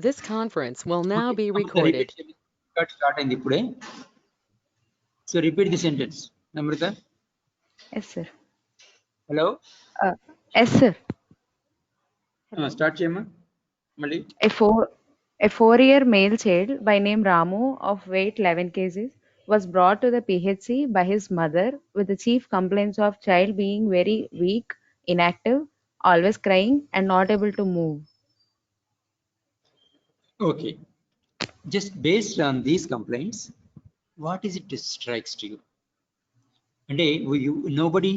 This conference will now be Amrita, recorded. repeat start అయింది ఇప్పుడే. So repeat the sentence. Amrita. Yes, sir. Hello. Yes, sir. Start చేయమ్మా మళ్ళీ. A 4-year male child by name Ramu of weight 11 kgs was brought to the PHC by his mother with the chief complaints of child being very weak, inactive, always crying and not able to move. Okay. Just based on these complaints, what is it that strikes to you? And nobody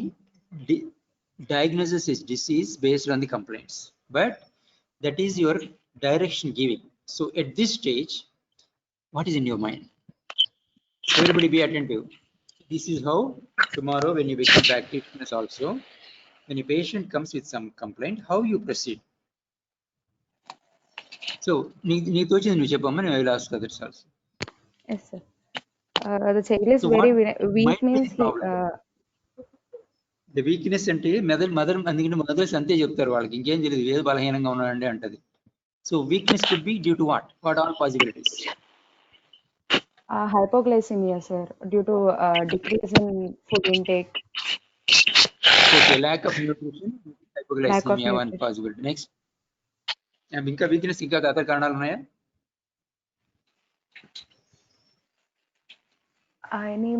diagnoses his disease based on the complaints, but that is your direction giving. So at this stage, what is in your mind? Everybody be attentive. This is how tomorrow when you become practitioners also, when a patient comes with some complaint, how you proceed. So నీ తోచింది నువ్వు చెప్పమ్మా, నేను will ask others also. Yes, sir. The child is So very what weak might be means the problem? The weakness అంటే mother అందుకని mothers అంతే చెప్తారు, వాళ్ళకి ఇంకేం తెలియదు, ఏదో బలహీనంగా ఉన్నాడండి అంటది. So weakness could be due to what all possibilities? hypoglycemia, sir, due to decrease in food intake. Okay, lack of nutrition, Lack of hypoglycemia, one nutrition. possibility. Next, ఇంకా వీక్నెస్ ఇంకా అదర్ కారణాలు ఉన్నాయా? Any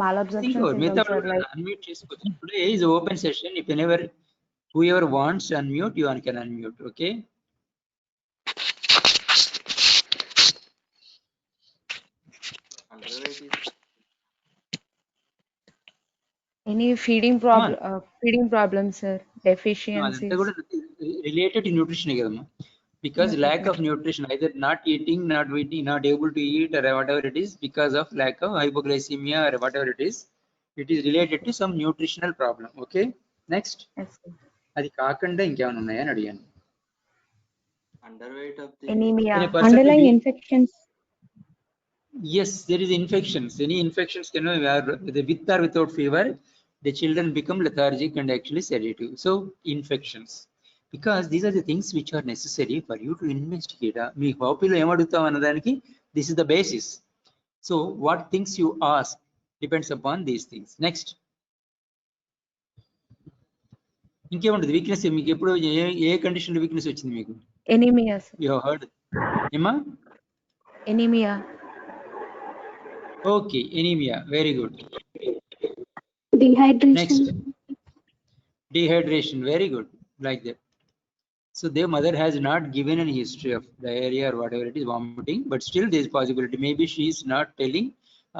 malabsorption Think syndrome, sir, like unmute చేసుకోవచ్చు. Today is open session. If whoever wants to unmute, you can unmute. Okay. any feeding problems, sir, deficiencies. అదంతా కూడా related to nutrition కదమ్మా. Because lack of nutrition, either not eating, not able to eat, or whatever it is, because of lack of hypoglycemia or whatever it is related to some nutritional problem. Okay, next. Yes, sir. అది కాకుండా ఇంకేమైనా ఉన్నాయని అడిగాను. Underweight of the anemia, underlying infections. Yes, there is infections. Any infections can with or without fever, the children become lethargic and actually sedative. So infections, because these are the things which are necessary for you to investigate. మీ హాబీలో ఏమడుగుతాం అన్నదానికి this is the basis. So what things you ask depends upon these things. Next, ఇంకేముంటుంది weakness? మీకు ఎప్పుడు ఏ condition లో weakness వచ్చింది మీకు? anemia, sir. You have heard ఏమా? Anemia. Okay, anemia, very good. Dehydration. Next, dehydration, very good, like that. So their mother has not given any history of diarrhea or whatever it is, vomiting, but still there is possibility. Maybe she is not telling,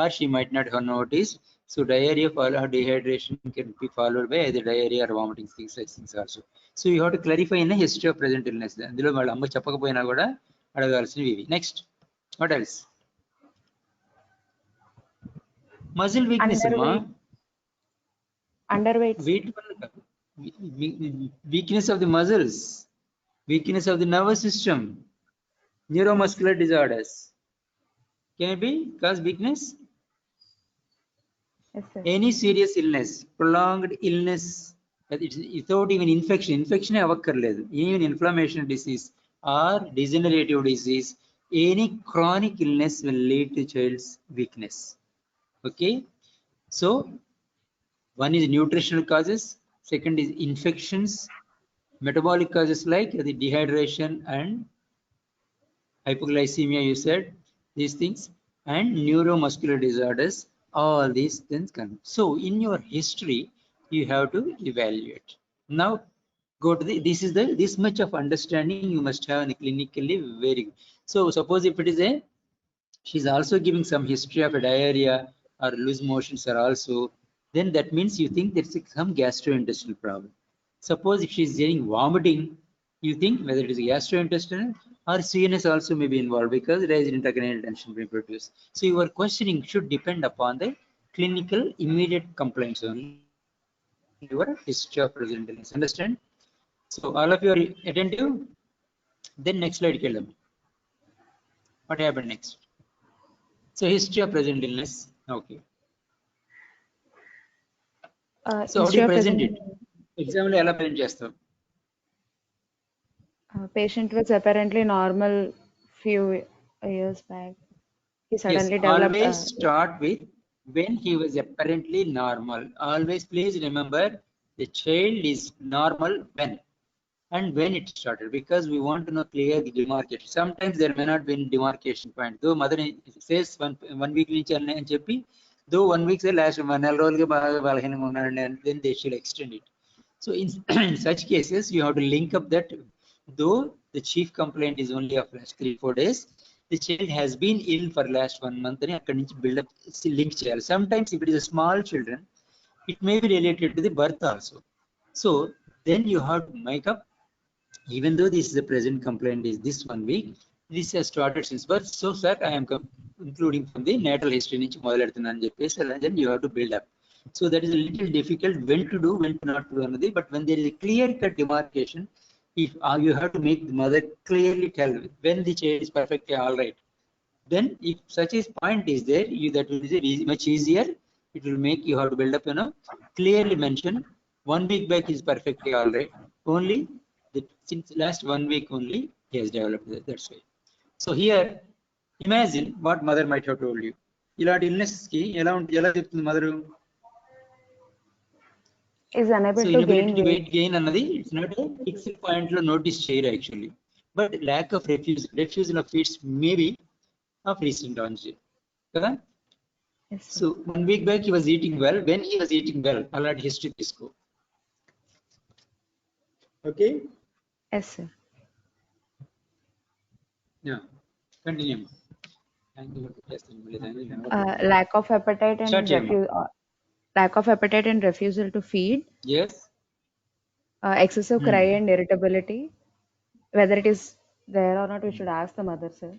or she might not have noticed. So diarrhea or dehydration can be followed by either diarrhea or vomiting, things like things also. So you have to clarify in a history of present illness. అందులో వాళ్ళ అమ్మ చెప్పకపోయినా కూడా అడగాల్సినవి. Next, what else? Muscle weakness, Underweight. Weakness of the muscles, weakness of the nervous system, neuromuscular disorders can be cause weakness. Yes, sir. Any serious illness, prolonged illness without even infection avakkarledu, even inflammation disease or degenerative disease, any chronic illness will lead to child's weakness. Okay, so one is nutritional causes, second is infections, metabolic causes like the dehydration and hypoglycemia, you said these things, and neuromuscular disorders, all these things come. So in your history you have to evaluate. Now go to this much of understanding you must have clinically, very good. So suppose if it is she's also giving some history of a diarrhea or loose motions are also, then that means you think there's some gastrointestinal problem. Suppose if she's getting vomiting, you think whether it is gastrointestinal or CNS also may be involved, because raised intracranial tension may produce. So your questioning should depend upon the clinical immediate complaints only, your history of present illness. Understand? So all of you are attentive. Then next slide, Kelam. What happened next? So history of present illness. Okay. So how do you present it? Exam lo ela present chestavu? Patient was apparently normal few years back. He Yes, suddenly developed. always start with when he was apparently normal. Always please remember the child is normal when it started, because we want to know clear the demarcation. Sometimes there may not be any demarcation point. Though mother says one week నుంచి అని చెప్పి, though 1 week say last 1 నెల రోజులుగా బాగా బలహీనంగా ఉన్నారండి, and then they should extend it. So in such cases, you have to link up that though the chief complaint is only of last 3-4 days, the child has been ill for last 1 month అని అక్కడి నుంచి build up link చేయాలి. Sometimes if it is a small children, it may be related to the birth also. So then you have to make up, even though this is the present complaint is this 1 week, this has started since birth. So sir, I am including from the natal history నుంచి మొదలెడుతున్నాను చెప్పేసి, and then you have to build up. So that is a little difficult when to do, when to not do another. But when there is a clear cut demarcation, if you have to make the mother clearly tell when the child is perfectly all right, then if such a point is there, that will be much easier. It will make you have to build up, clearly mention 1 week back is perfectly all right, only that since last 1 week only he has developed that. That's why. So here imagine what mother might have told you. ఇలాంటి illness కి ఎలా చెప్తుంది mother? is unable So to inability gain to weight. weight gain అన్నది it's not a fixed point లో notice చేయరు actually, but lack of refusal of feeds may be of recent onset కదా. Yes, sir. So 1 week back he was eating well. When he was eating well, అలాంటి history తీసుకో. Okay. Yes, sir. Yeah, continue. Lack of appetite and Start చేయమ్మా. lack of appetite and refusal to feed. Yes. Excessive cry and irritability. Whether it is there or not, we should ask the mother, sir.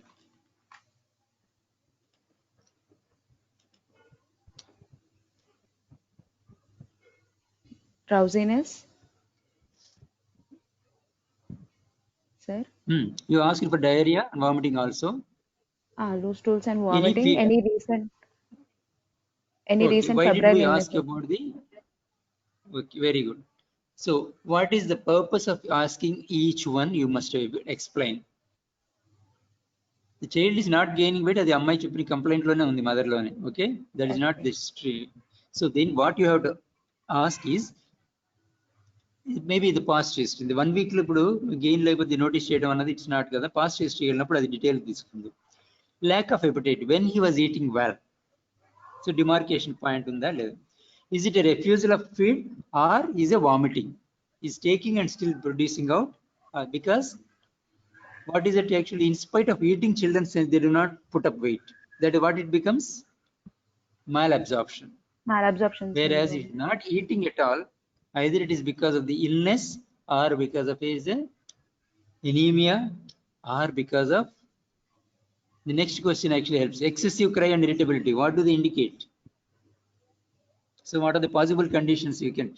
Drowsiness, sir. You asked for diarrhea and vomiting also. Loose stools and vomiting. Any recent Why did febrile we illness? ask about the? Okay, very good. So what is the purpose of asking each one? You must explain. The child is not gaining weight. అది అమ్మాయి చెప్పిన complaint లోనే ఉంది, mother లోనే. Okay, that is not the history. So then what you have to ask is, maybe the past history. The 1 week లో ఇప్పుడు gain లేకపోతే notice చేయడం అన్నది ఇట్స్ నాట్ కదా. పాస్ట్ హిస్టరీ వెళ్ళినప్పుడు అది డీటెయిల్ తీసుకుంది. Lack of appetite when he was eating well. So demarcation point ఉందా లేదా? Is it a refusal of feed or is a vomiting? Is taking and still producing out? Because what is it actually? In spite of eating, children say they do not put up weight. That is what it becomes, malabsorption. Malabsorption. Whereas if not eating at all, either it is because of the illness or because of his anemia or because of the next question actually helps. Excessive cry and irritability. What do they indicate? So what are the possible conditions you can?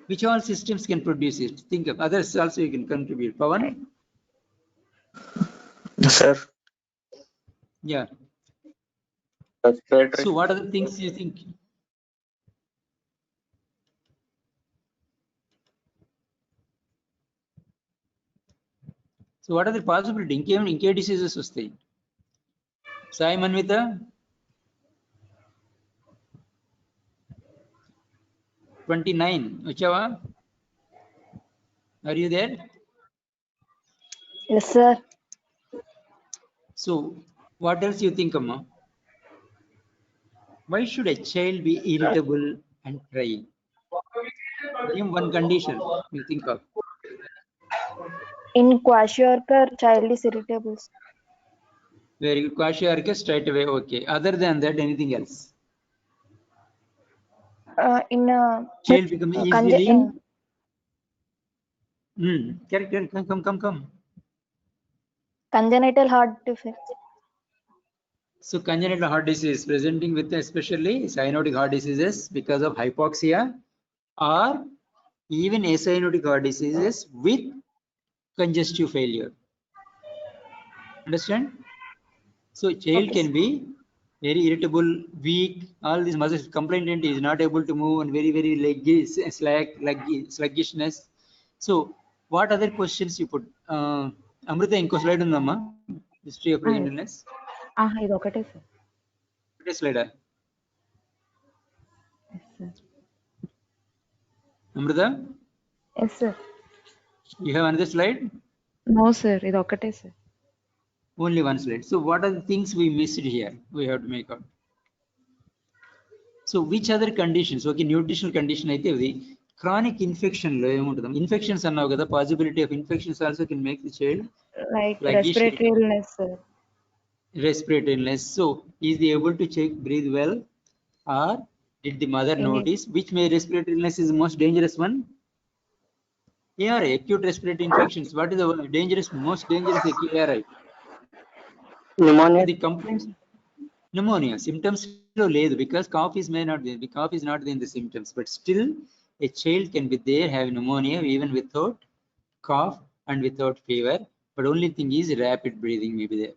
Which all systems can produce it? Think of others also you can contribute. Pawan? Sir. Yeah. Respiratory. So what are the things you think? So what are the possibility? ఇంకే diseases వస్తాయి? Sai Manvita? $29. వచ్చావా? Are you there? Yes, sir. So what else you think, Amma? Why should a child be irritable and crying? Name one condition you think of. In kwashiorkor, child is irritable. Very good. Kwashiorkor straight away. Okay. Other than that, anything else? Child become easily. Come. Congenital heart defect. So congenital heart disease presenting with especially cyanotic heart diseases because of hypoxia, or even acyanotic heart diseases with congestive failure. Understand? So child can be very irritable, weak, all these muscles. Complainant is not able to move and very leggy, sluggishness. So What other questions you put? Amrita, inko slide undamma? History of brain illness. ఇది ఒకటే sir. Okate slide. Yes sir. Amrita, yes sir. you have another slide? No sir, ఇది ఒకటే sir. Only one slide. So what are the things we missed here? We have to make out. So which other conditions? Okay, nutritional condition అయితే ఇది chronic infection లో ఏముంటుంది? Infections అన్నావు కదా, possibility of infections also can make the child like like respiratory illness sir. respiratory illness. So is he able to breathe well, or did the mother notice which may respiratory illness is the most dangerous one? ARI, acute respiratory infections. What is the most dangerous ARI? Pneumonia. The complaints pneumonia symptoms lo ledu, because cough is may not be, the cough is not in the symptoms, but still a child can be there having pneumonia even without cough and without fever, but only thing is rapid breathing may be there.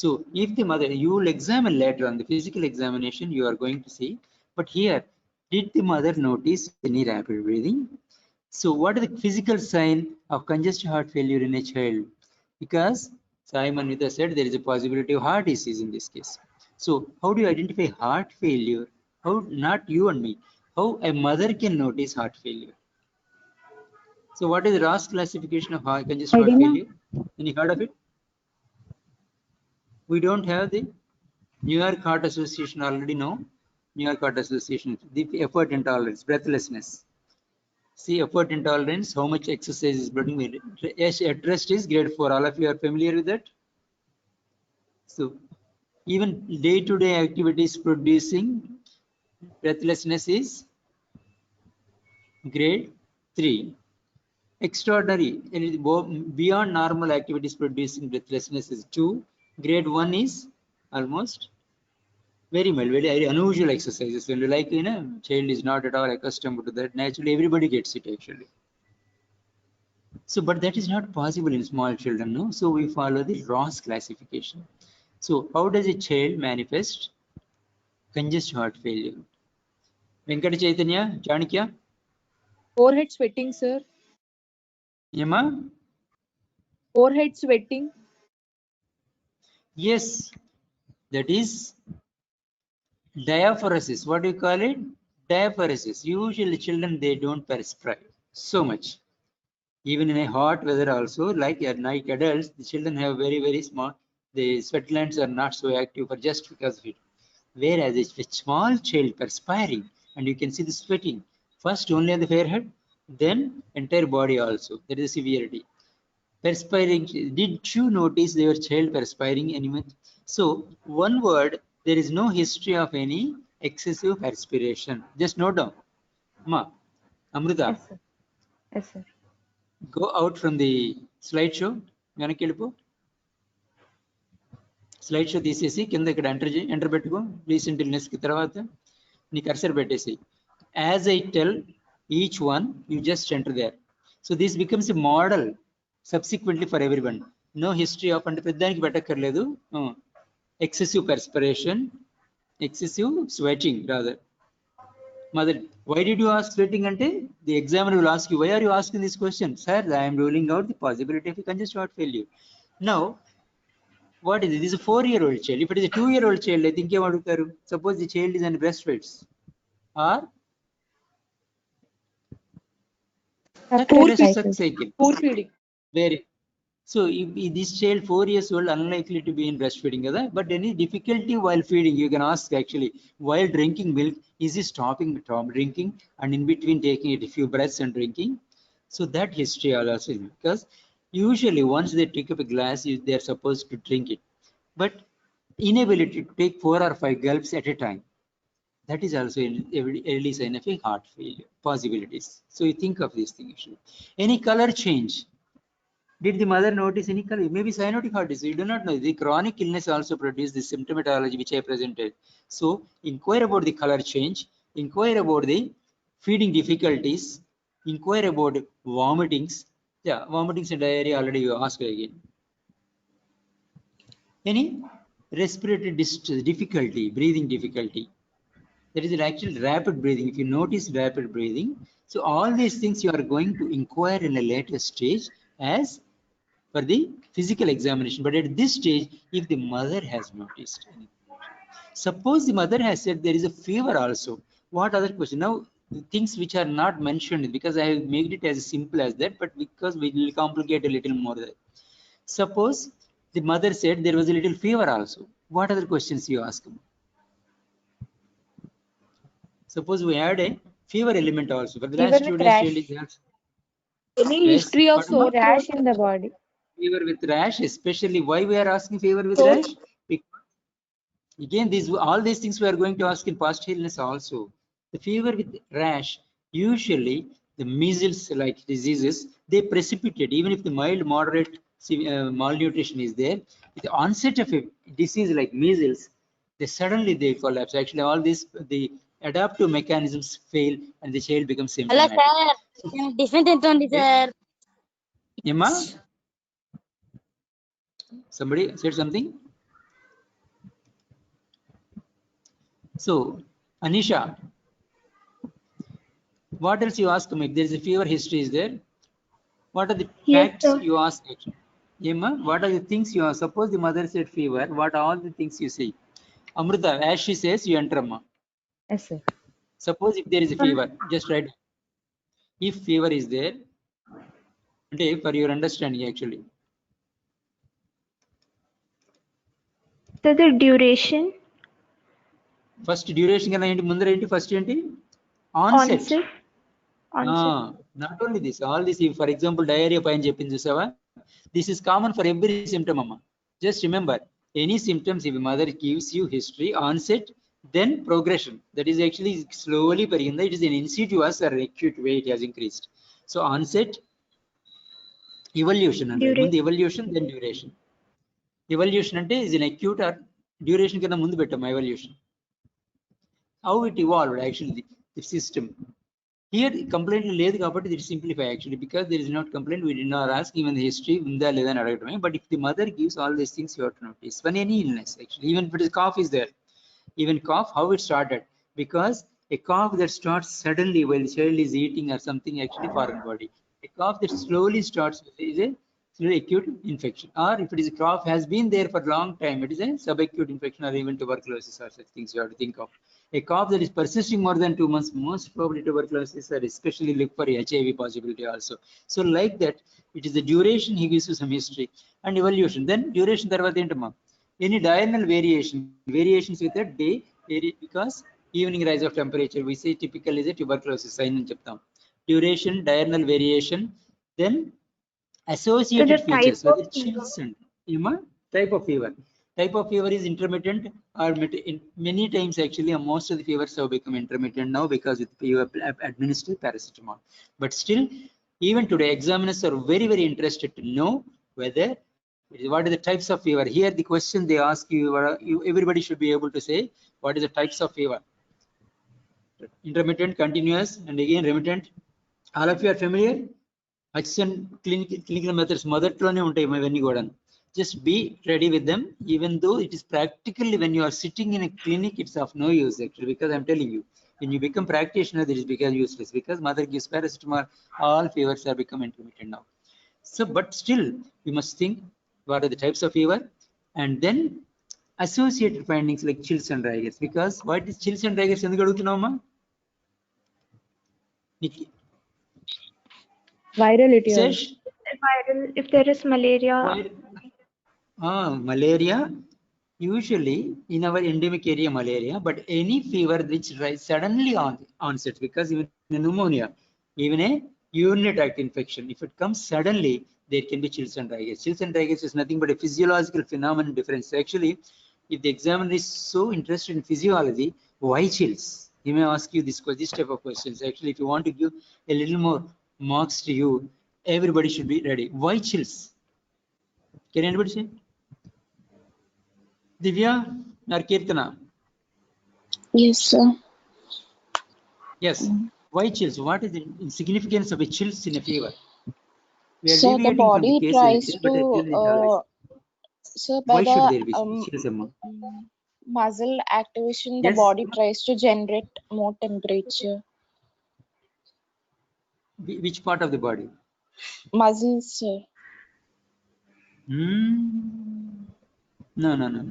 So if the mother, you will examine later on the physical examination, you are going to see, but here did the mother notice any rapid breathing? So what is the physical sign of congestive heart failure in a child? Because Simon Nitha said there is a possibility of heart disease in this case. So how do you identify heart failure? How, not you and me, how a mother can notice heart failure? So what is the Ross classification of congestive heart failure? Any heard of it? We don't have the New York Heart Association already know. New York Heart Association, the effort intolerance, breathlessness. See, effort intolerance, how much exercise is burning. Yes, at rest is grade 4. All of you are familiar with that? So even day-to-day activities producing breathlessness is grade 3. Extraordinary, beyond normal activities producing breathlessness is 2. Grade 1 is almost very mild, very unusual exercises. When you like, child is not at all accustomed to that, naturally everybody gets it actually. So, but that is not possible in small children, no? So we follow the Ross classification. So how does a child manifest congestive heart failure? Venkata Chaitanya, Chanakya? Forehead sweating, sir. Yama? Forehead sweating. Yes, that is diaphoresis. What do you call it? Diaphoresis. Usually children, they don't perspire so much. Even in a hot weather also, like at night adults, the children have very, very small, the sweat glands are not so active for just because of it. Whereas a small child perspiring, and you can see the sweating, first only on the forehead, then entire body also. That is the severity. Perspiring, did you notice your child perspiring anymore? So one word, there is no history of any excessive perspiration. Just note down. Ma, Amrita, yes sir. Yes sir. go out from the slideshow. వెనక్కి వెళ్ళిపో. Slide show తీసేసి కింద ఇక్కడ enter పెట్టుకో. Recent illness కి తర్వాత నీ cursor పెట్టేసి, as I tell each one you just enter there. So this becomes a model subsequently for everyone. No history of అంటే పెద్దానికి పెట్టక్కర్లేదు. Excessive perspiration, excessive sweating rather. Mother, why did you ask sweating? Ante the examiner will ask you, why are you asking this question? Sir, I am ruling out the possibility of a congestive heart failure. Now what is it? This is a 4-year-old child. If it is a 2-year-old child, I think you want. Suppose the child is on breastfeeds or rest cycle. Poor feeding. Very. So if this child 4 years old, unlikely to be in breastfeeding, but any difficulty while feeding, you can ask actually, while drinking milk, is he stopping drinking and in between taking a few breaths and drinking? So that history also, because usually once they take up a glass, they are supposed to drink it, but inability to take 4 or 5 gulps at a time, that is also an early sign of a heart failure possibilities. So you think of this thing actually. Any color change? Did the mother notice any color? Maybe cyanotic heart disease, you do not know. The chronic illness also produces the symptomatology which I presented. So inquire about the color change, inquire about the feeding difficulties, inquire about vomitings. Yeah, vomitings and diarrhea already you asked again. Any respiratory difficulty, breathing difficulty. That is an actual rapid breathing. If you notice rapid breathing, So all these things you are going to inquire in a later stage as for the physical examination. But at this stage, if the mother has noticed anything, suppose the mother has said there is a fever also, what other question? Now, the things which are not mentioned, because I have made it as simple as that, but because we will complicate a little more. Suppose the mother said there was a little fever also. What other questions you ask? Suppose we add a fever element also. For the Fever last with 2 days, child rash. is there. Any Yes. history of What sore about Rash throat? in the body. fever with rash? Especially why we are asking fever with Sore rash? Because again, all these things we are going to ask in past illness also. The fever with rash, usually the measles like diseases, they precipitate, even if the mild, moderate malnutrition is there, with the onset of a disease like measles, they collapse. Actually, all these, the adaptive mechanisms fail and the child becomes Hello, symptomatic. sir. నేను different ఉంటుంది Yes. sir. Emma, somebody said something? So, Anisha, what else you ask me? If there is a fever history is there, what are the Yes, facts sir. you ask it? Emma, what are the things you ask? Suppose the mother said fever, what are all the things you say? Amrita, as she says, you enter Amma. Yes, sir. Suppose if there is a fever, just write. If fever is there, okay, for your understanding actually. So the duration, First duration kana enti mundara enti first enti onset. onset. Not only this, all this, if for example diarrhea pain cheppin chusava, this is common for every symptom amma. Just remember, any symptoms if a mother gives you history, onset, then progression, that is actually slowly periginda, it is an insidious or acute way it has increased. So onset, evolution and mundu evolution, then duration. Evolution ante is an acute or duration kanna mundu pettam evolution. How it evolved actually, the system. Here complaint లేదు కాబట్టి it simplify actually, because there is not complaint, we did not ask even the history ఉందా లేదా అని అడగటమే. But if the mother gives all these things, you have to notice when any illness actually, even if it is cough is there, even cough, how it started, because a cough that starts suddenly while the child is eating or something, actually foreign body. A cough that slowly starts is a acute infection, or if it is a cough has been there for a long time, it is a subacute infection or even tuberculosis or such things you have to think of. A cough that is persisting more than 2 months, most probably tuberculosis, or especially look for HIV possibility also. So like that, it is the duration he gives you some history and evolution. Then duration tarvata entama, any diurnal variations with a day, because evening rise of temperature, we say typical is a tuberculosis sign అని చెప్తాం. Duration, diurnal variation, then associated features, whether chills and type of fever. Type of fever is intermittent or many times actually most of the fevers have become intermittent now because you administer paracetamol. But still, even today, examiners are very, very interested to know whether what are the types of fever. Here the question they ask you, everybody should be able to say what is the types of fever. Intermittent, continuous, and again remittent. All of you are familiar? Hudson clinical methods మొదట్లోనే ఉంటాయి ఇవన్నీ కూడా. Just be ready with them, even though it is practically when you are sitting in a clinic, it's of no use actually, because I'm telling you, when you become practitioner, it is become useless, because mother gives paracetamol, all fevers are become intermittent now. So, but still, you must think what are the types of fever, and then associated findings like chills and rigors. Because what is chills and rigors ఎందుకు అడుగుతున్నామా? Virality. Sesh? Viral, if there is malaria, Malaria, usually in our endemic area malaria, but any fever which suddenly onset, because even a pneumonia, even a urinary tract infection, if it comes suddenly, there can be chills and rigors. Chills and rigors is nothing but a physiological phenomenon difference. Actually, if the examiner is so interested in physiology, why chills? He may ask you this type of questions. Actually, if you want to give a little more marks to you, everybody should be ready. Why chills? Can anybody say? Divya or Kirtana? Yes, sir. Yes. Why chills? What is the significance of a chills in a fever? We are So the deviating from the body case tries selection, to, but I tell it always. so by Why should the there be chills, Amma? muscle activation, the Yes. body tries to generate more temperature. Which part of the body? Muscles, sir. No.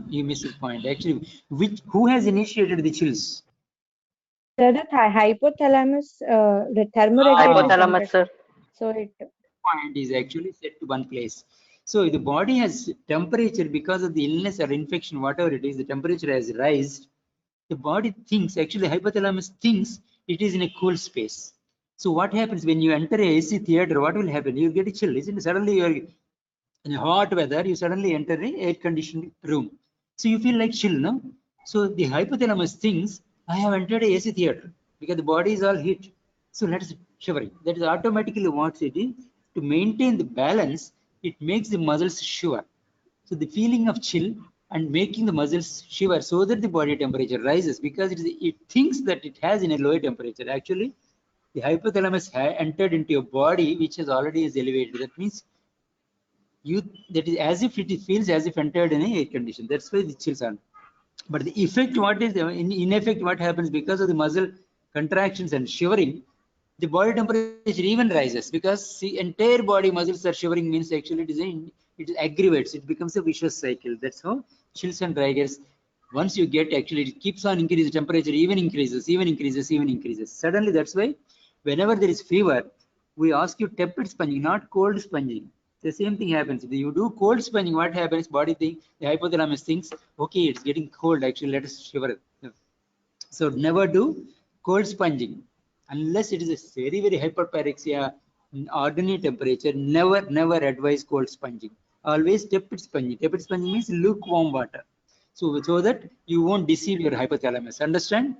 You missed the point. Actually, who has initiated the chills? So the hypothalamus, the thermoregulatory Hypothalamus, center. sir. So it Point is actually set to one place. So the body has temperature because of the illness or infection, whatever it is, the temperature has raised. The body thinks, actually hypothalamus thinks it is in a cool space. So what happens when you enter a AC theater, what will happen? You get a chill, isn't it? Suddenly you are in hot weather, you suddenly enter a air conditioned room. So you feel like chill, no? So the hypothalamus thinks, I have entered a AC theater because the body is all heat. So let us shivering. That is automatically what it is. To maintain the balance, it makes the muscles shiver. So the feeling of chill and making the muscles shiver so that the body temperature rises because it thinks that it has in a lower temperature. Actually, the hypothalamus entered into your body which is already is elevated. That means that is as if it feels as if entered in a air condition. That's why the chills are. But the effect, what is in effect, what happens because of the muscle contractions and shivering, the body temperature even rises because the entire body muscles are shivering means actually it aggravates. It becomes a vicious cycle. That's how chills and rigors. Once you get actually, it keeps on increasing temperature, even increases. Suddenly, that's why whenever there is fever, we ask you tepid sponging, not cold sponging. The same thing happens. If you do cold sponging, what happens? Body thing, the hypothalamus thinks, okay, it's getting cold. Actually, let us shiver. So never do cold sponging unless it is a very hyperpyrexia, ordinary temperature. Never advise cold sponging. Always tepid sponging. Tepid sponging means lukewarm water. So that you won't deceive your hypothalamus. Understand?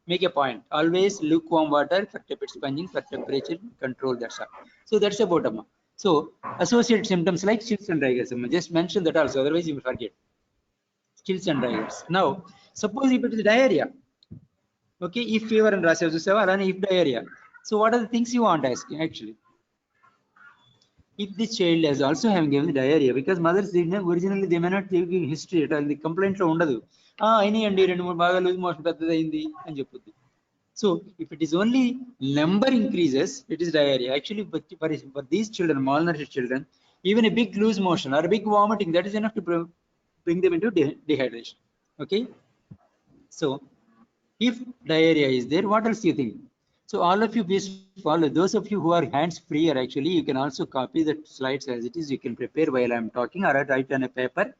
Make a point. Always lukewarm water for tepid sponging for temperature control. That's all. So that's about Amma. So associated symptoms like chills and rigors. Just mention that also. Otherwise you will forget. Chills and rigors. Now, suppose if it is diarrhea. Okay, if fever and rashes, and if diarrhea. So what are the things you want asking actually? If this child has also having given diarrhea, because mothers originally they may not give history at all, the complaint lo undadu. Any and rendu moodu baga lose motion peddadayindi ani cheppuddi. So if it is only number increases, it is diarrhea. Actually, for these children, malnourished children, even a big loose motion or a big vomiting, that is enough to bring them into dehydration. Okay. So if diarrhea is there, what else do you think? So all of you please follow. Those of you who are hands free, or actually you can also copy the slides as it is. You can prepare while I'm talking, or write on a paper,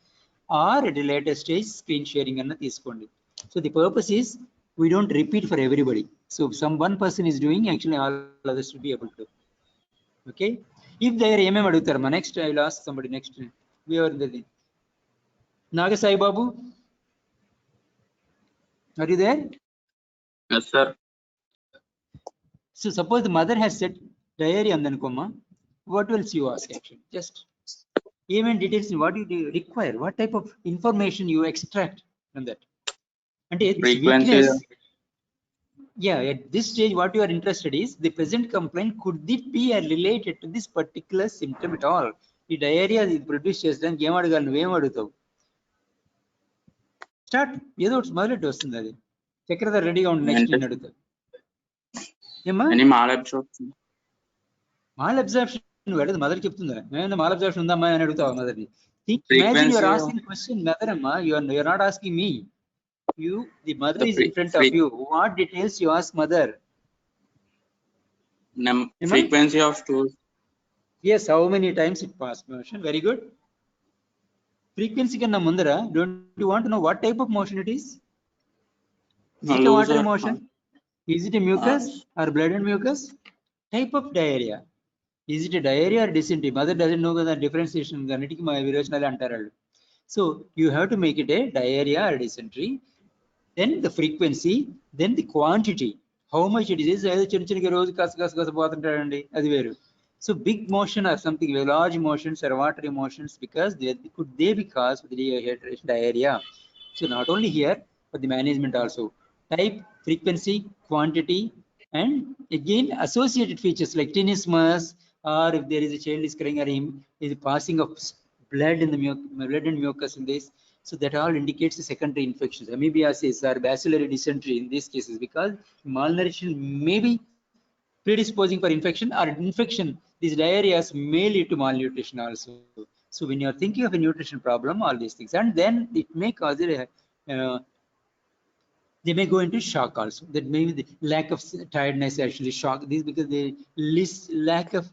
or at a later stage screen sharing anna teeskondi. So the purpose is we don't repeat for everybody. So if one person is doing, actually all others should be able to. Okay. If there MM adutarma, next I will ask somebody next. We are in the Naga Sai Babu. Are you there? Yes, sir. So suppose the mother has said diarrhea and then coma, what else you ask actually? Just even details in what you require, what type of information you extract from that. And this Frequency. weakness, yeah, at this stage what you are interested is the present complaint, could it be related to this particular symptom at all? The diarrhea is produced చేసడానికి ఏం అడగాలి నువ్వేం అడుగుతావు? Start ఏదో ఒకటి మొదలెట్టు వస్తుంది అది. చక్రధర్ రెడీగా ఉండి నెక్స్ట్ నేను అడుగుతా. ఏమ్మా? Any mal absorption? Mal absorption నువ్వు అడిగితే మదర్ చెప్తుందా? నేను మాల్ అబ్జర్ప్షన్ ఉందమ్మా అని అడుగుతావు మదర్ని. Imagine Frequency you are of- asking question mother amma, you are not asking me. The mother The is in front of you. What details you ask mother? Frequency of stools. Yes, how many times it passed motion? Very good. Frequency kanna mundara, don't you want to know what type of motion it is? Is it a water motion? Is it a mucus or blood and mucus? Type of diarrhea. Is it a diarrhea or dysentery? Mother doesn't know the differentiation. So you have to make it a diarrhea or dysentery. Then the frequency, then the quantity. How much it is? So big motion or something, large motions or watery motions, because could they be caused with dehydration, diarrhea? So not only here, but the management also. Type, frequency, quantity, and again associated features like tenesmus, or if there is a child is crying or him is passing of blood in the blood and mucus in this. So that all indicates the secondary infections, amoebiasis or bacillary dysentery in these cases, because malnutrition may be predisposing for infection or infection. These diarrheas may lead to malnutrition also. So when you are thinking of a nutrition problem, all these things, and then it may cause a they may go into shock also. That maybe the lack of tiredness actually shock these because they lack of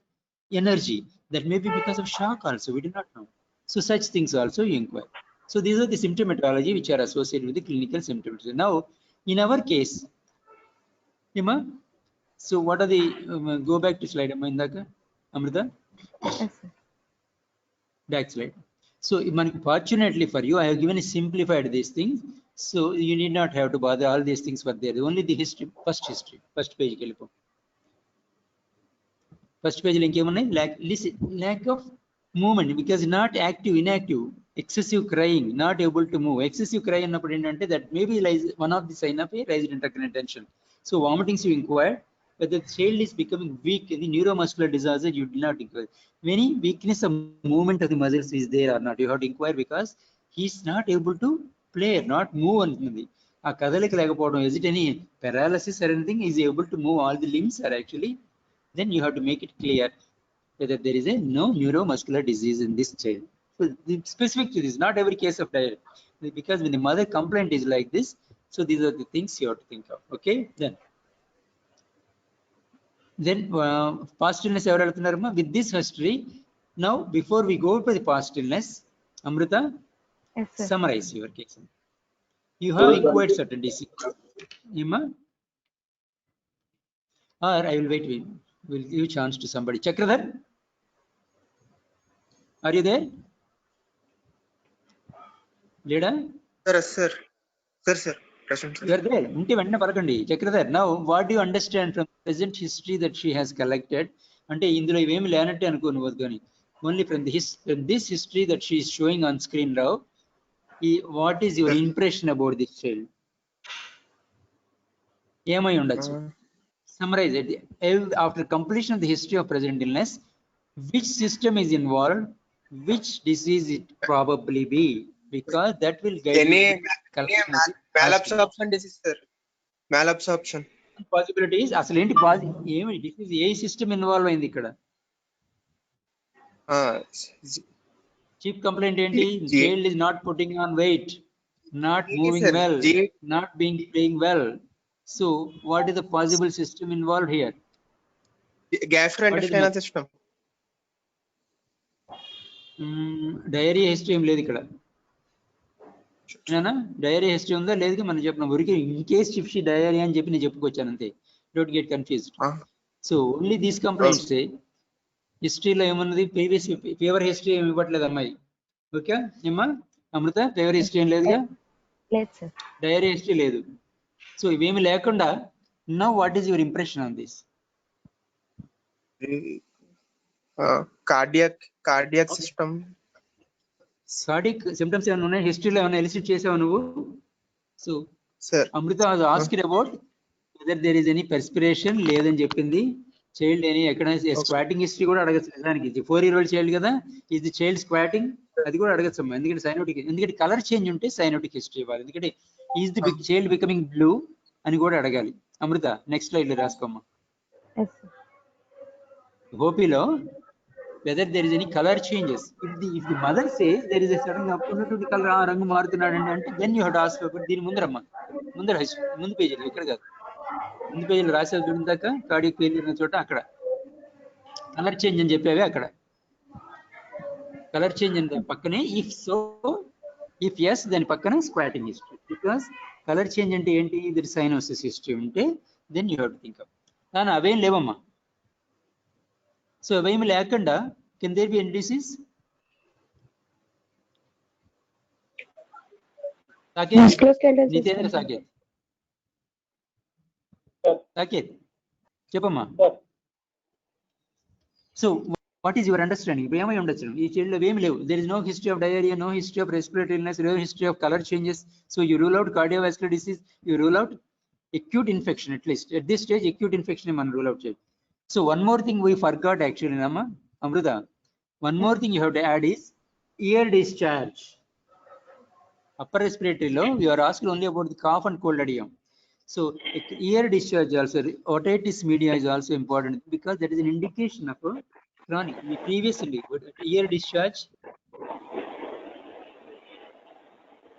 energy. That may be because of shock also. We do not know. So such things also you inquire. So these are the symptomatology which are associated with the clinical symptoms. Now, in our case, Hima, so what are the go back to slide Indaka, Amrita? Yes, sir. Back slide. So fortunately for you, I have given a simplified these things. So you need not have to bother, all these things were there. Only the history, first page. First page link lack of movement because not active, inactive, excessive crying, not able to move. Excessive crying that maybe one of the sign of a raised intracranial tension. So vomitings you inquire, whether the child is becoming weak in the neuromuscular disorder, you did not inquire. Any weakness of movement of the muscles is there or not, you have to inquire because he's not able to play, not move. Is it any paralysis or anything? Is he able to move all the limbs or actually? Then you have to make it clear whether there is a no neuromuscular disease in this child. So specific to this, not every case of diarrhea, because when the mother complaint is like this, so these are the things you have to think of. Okay, then past illness with this history. Now, before we go to the past illness, Amrita, Yes, sir. summarize your case. You have inquired certain disease. Ima? Or I will wait. We'll give chance to somebody. Chakradhar, are you there? Leader? Sir. Present, sir. You are there. Chakradhar, now what do you understand from present history that she has collected? Only from this history that she is showing on screen now, what is your impression about this child? Summarize it. After completion of the history of present illness, which system is involved, which disease it probably be, because that will guide you. Malabsorption disease, sir. Malabsorption. Possibilities. అసలు ఏంటి disease ఏ system involve అయింది ఇక్కడ? Chief complaint ఏంటి? Child is not putting on weight, not moving well, not playing well. So what is the possible system involved here? Gastrointestinal system. Diarrhea history ఏం లేదు ఇక్కడ. Diarrhoea history ఉందా లేదు మనం చెప్పిన ఊరికి ఇన్ కేస్ చిప్షి డైరియా అని చెప్పి నేను చెప్పుకొచ్చాను అంతే. Don't get confused. So only these complaints హిస్టరీలో ఏమున్నది, ప్రీవియస్ ఫీవర్ హిస్టరీ ఏమి ఇవ్వట్లేదు అమ్మాయి. ఓకే ఏమ్మా అమృత, ఫీవర్ హిస్టరీ ఏం లేదుగా, డైరియా హిస్టరీ లేదు. సో ఇవేమి లేకుండా now what is your impression on this? Cardiac system. Cardiac symptoms ఏమైనా ఉన్నాయి హిస్టరీలో, ఏమైనా ఎలిసిట్ చేసావు నువ్వు? So Amrita asked about whether there is any perspiration, లేదని చెప్పింది. చైల్డ్ ఎనీ ఎక్కడ స్క్వాటింగ్ హిస్టరీ కూడా అడగచ్చు నిజానికి. 4-year-old చైల్డ్ కదా, ఈజ్ ది చైల్డ్ స్క్వాటింగ్, అది కూడా అడగచ్చు అమ్మా. ఎందుకంటే సైనోటిక్, ఎందుకంటే కలర్ చేంజ్ ఉంటే సైనోటిక్ హిస్టరీ ఇవ్వాలి. ఎందుకంటే is the child becoming blue అని కూడా అడగాలి. అమృత నెక్స్ట్ స్లైడ్ లో రాసుకోమ్మా. ఓపీలో whether there is any color changes. If the mother says there is a sudden opportunity to color రంగు మారుతున్నాడు అంటే then you have to ask about దీని ముందు పేజీలో, ఇక్కడ కాదు, ముందు పేజీలో రాసేది చూడందాక కార్డియాక్ ఫెయిల్యూర్ అనే చోట అక్కడ కలర్ చేంజ్ అని చెప్పేవి, అక్కడ కలర్ చేంజ్ అంటే పక్కనే ఇఫ్ ఎస్ దాని పక్కన squatting history. Because colour change అంటే ఏంటి, ఇది సైనోసిస్ హిస్టరీ ఉంటే then you have to think up. కానీ అవేం లేవమ్మా. సో అవేమి లేకుండా can there be any disease? Saketh చెప్పమ్మా. So what is your understanding? ఇప్పుడు ఏమై ఉండొచ్చు ఈ చైల్డ్ లో ఏమి లేవు. There is no history of diarrhoea, no history of respiratory illness, no history of colour changes. So you rule out cardiovascular disease, you rule out acute infection. At least at this stage acute infection man rule out check. So one more thing we forgot actually, Nama Amrita, one more thing you have to add is ear discharge. Upper respiratory low, you are asked only about the cough and cold idiom. So ear discharge also, otitis media is also important because that is an indication of a chronic. Previously, ear discharge.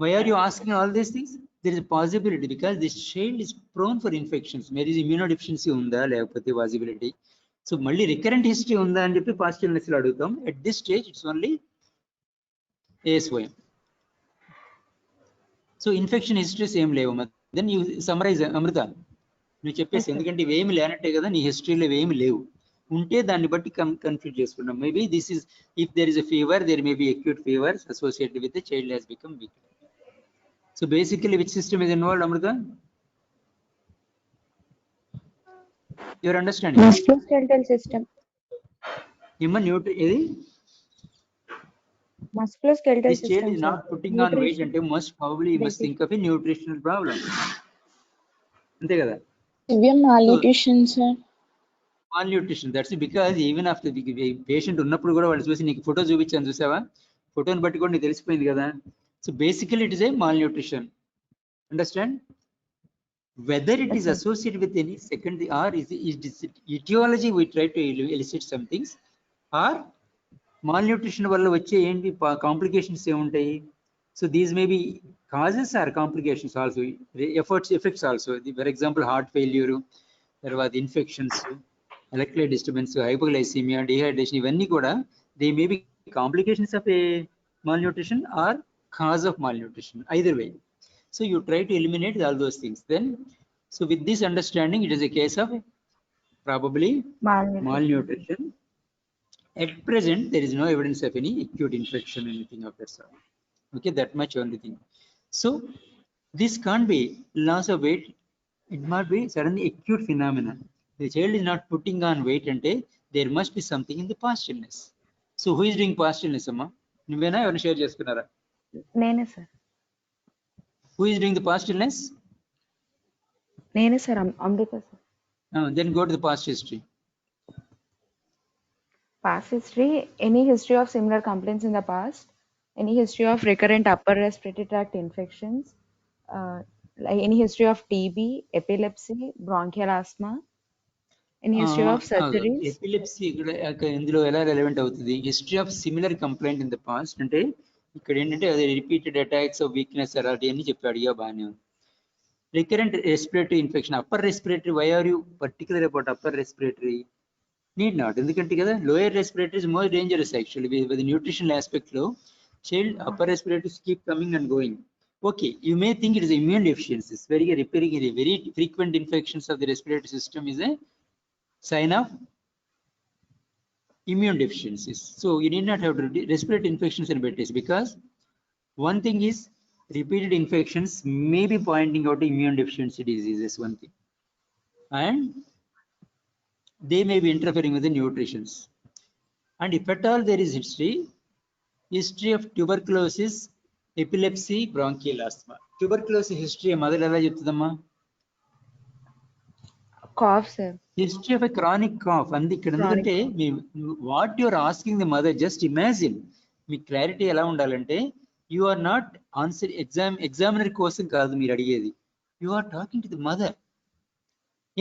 Why are you asking all these things? There is a possibility because this child is prone for infections. There is immunodeficiency unda lekapothe possibility. So malli recurrent history unda అని చెప్పి past illness లో అడుగుతాం. At this stage it's only ASOM. So infection histories ఏం లేవు. Then you summarize అమృత. నువ్వు చెప్పేసి ఎందుకంటే ఇవేమి లేనట్టే కదా నీ హిస్టరీలో ఏమి లేవు. ఉంటే దాన్ని బట్టి కన్ఫ్యూజ్ చేసుకున్నాం. Maybe this is if there is a fever, there may be acute fevers associated with the child has become weak. So basically, which system is involved, Amrita? Your understanding? Musculoskeletal system. Human Musculoskeletal this child system. is not putting on weight, and most probably you must think of a nutritional problem. Ante kada? Severe malnutrition, sir. Malnutrition. That's because even after the patient ఉన్నప్పుడు కూడా వాళ్ళు చూసి నీకు photo చూపించాను చూసావా? ఫోటోని బట్టి కూడా నీకు తెలిసిపోయింది కదా? So basically, it is a malnutrition. Understand? Whether it is associated with any secondary or is etiology, we try to elicit some things, or malnutrition వల్ల వచ్చే ఏంటి కాంప్లికేషన్స్ ఏముంటాయి. So these may be causes or complications also, effects also. For example, heart failure, తర్వాత infections, electrolyte disturbance, hypoglycemia, dehydration, ఇవన్నీ కూడా they may be complications of a malnutrition or cause of malnutrition, either way. So you try to eliminate all those things. Then, so with this understanding, it is a case of probably malnutrition. At present, there is no evidence of any acute infection or anything of that sort. Okay, that much only thing. So this can't be loss of weight. It might be suddenly acute phenomenon. The child is not putting on weight, and there must be something in the past illness. So who is doing past illness, Amma? Nuvena or share chestunara? Nene sir. Who is doing the past illness? Nene sir, Amrita sir. Then go to the past history. Past history, any history of similar complaints in the past, any history of recurrent upper respiratory tract infections, like any history of TB, epilepsy, bronchial asthma, any history of surgeries. Epilepsy ఇందులో ఎలా relevant అవుతుంది? History of similar complaint in the past అంటే ఇక్కడ ఏంటంటే అది repeated attacks of weakness అలాంటి అని చెప్పి అడిగా బాగానే ఉంది. Recurrent respiratory infection, upper respiratory, why are you particular about upper respiratory? Need not. ఎందుకంటే కదా lower respiratory is more dangerous actually. With the nutritional aspect లో child upper respiratories keep coming and going. Okay, you may think it is immune deficiencies. Very frequent infections of the respiratory system is a sign of immune deficiencies. So you need not have to respiratory infections and betis, because one thing is repeated infections may be pointing out immune deficiency diseases, one thing, and they may be interfering with the nutrition. And if at all there is history of tuberculosis, epilepsy, bronchial asthma. Tuberculosis history mother ela cheptudamma? Cough sir. History of a chronic cough. And ఎందుకంటే what you are asking the mother, just imagine me clarity ఎలా ఉండాలంటే you are not answer examiner కోసం కాదు మీరు అడిగేది, you are talking to the mother.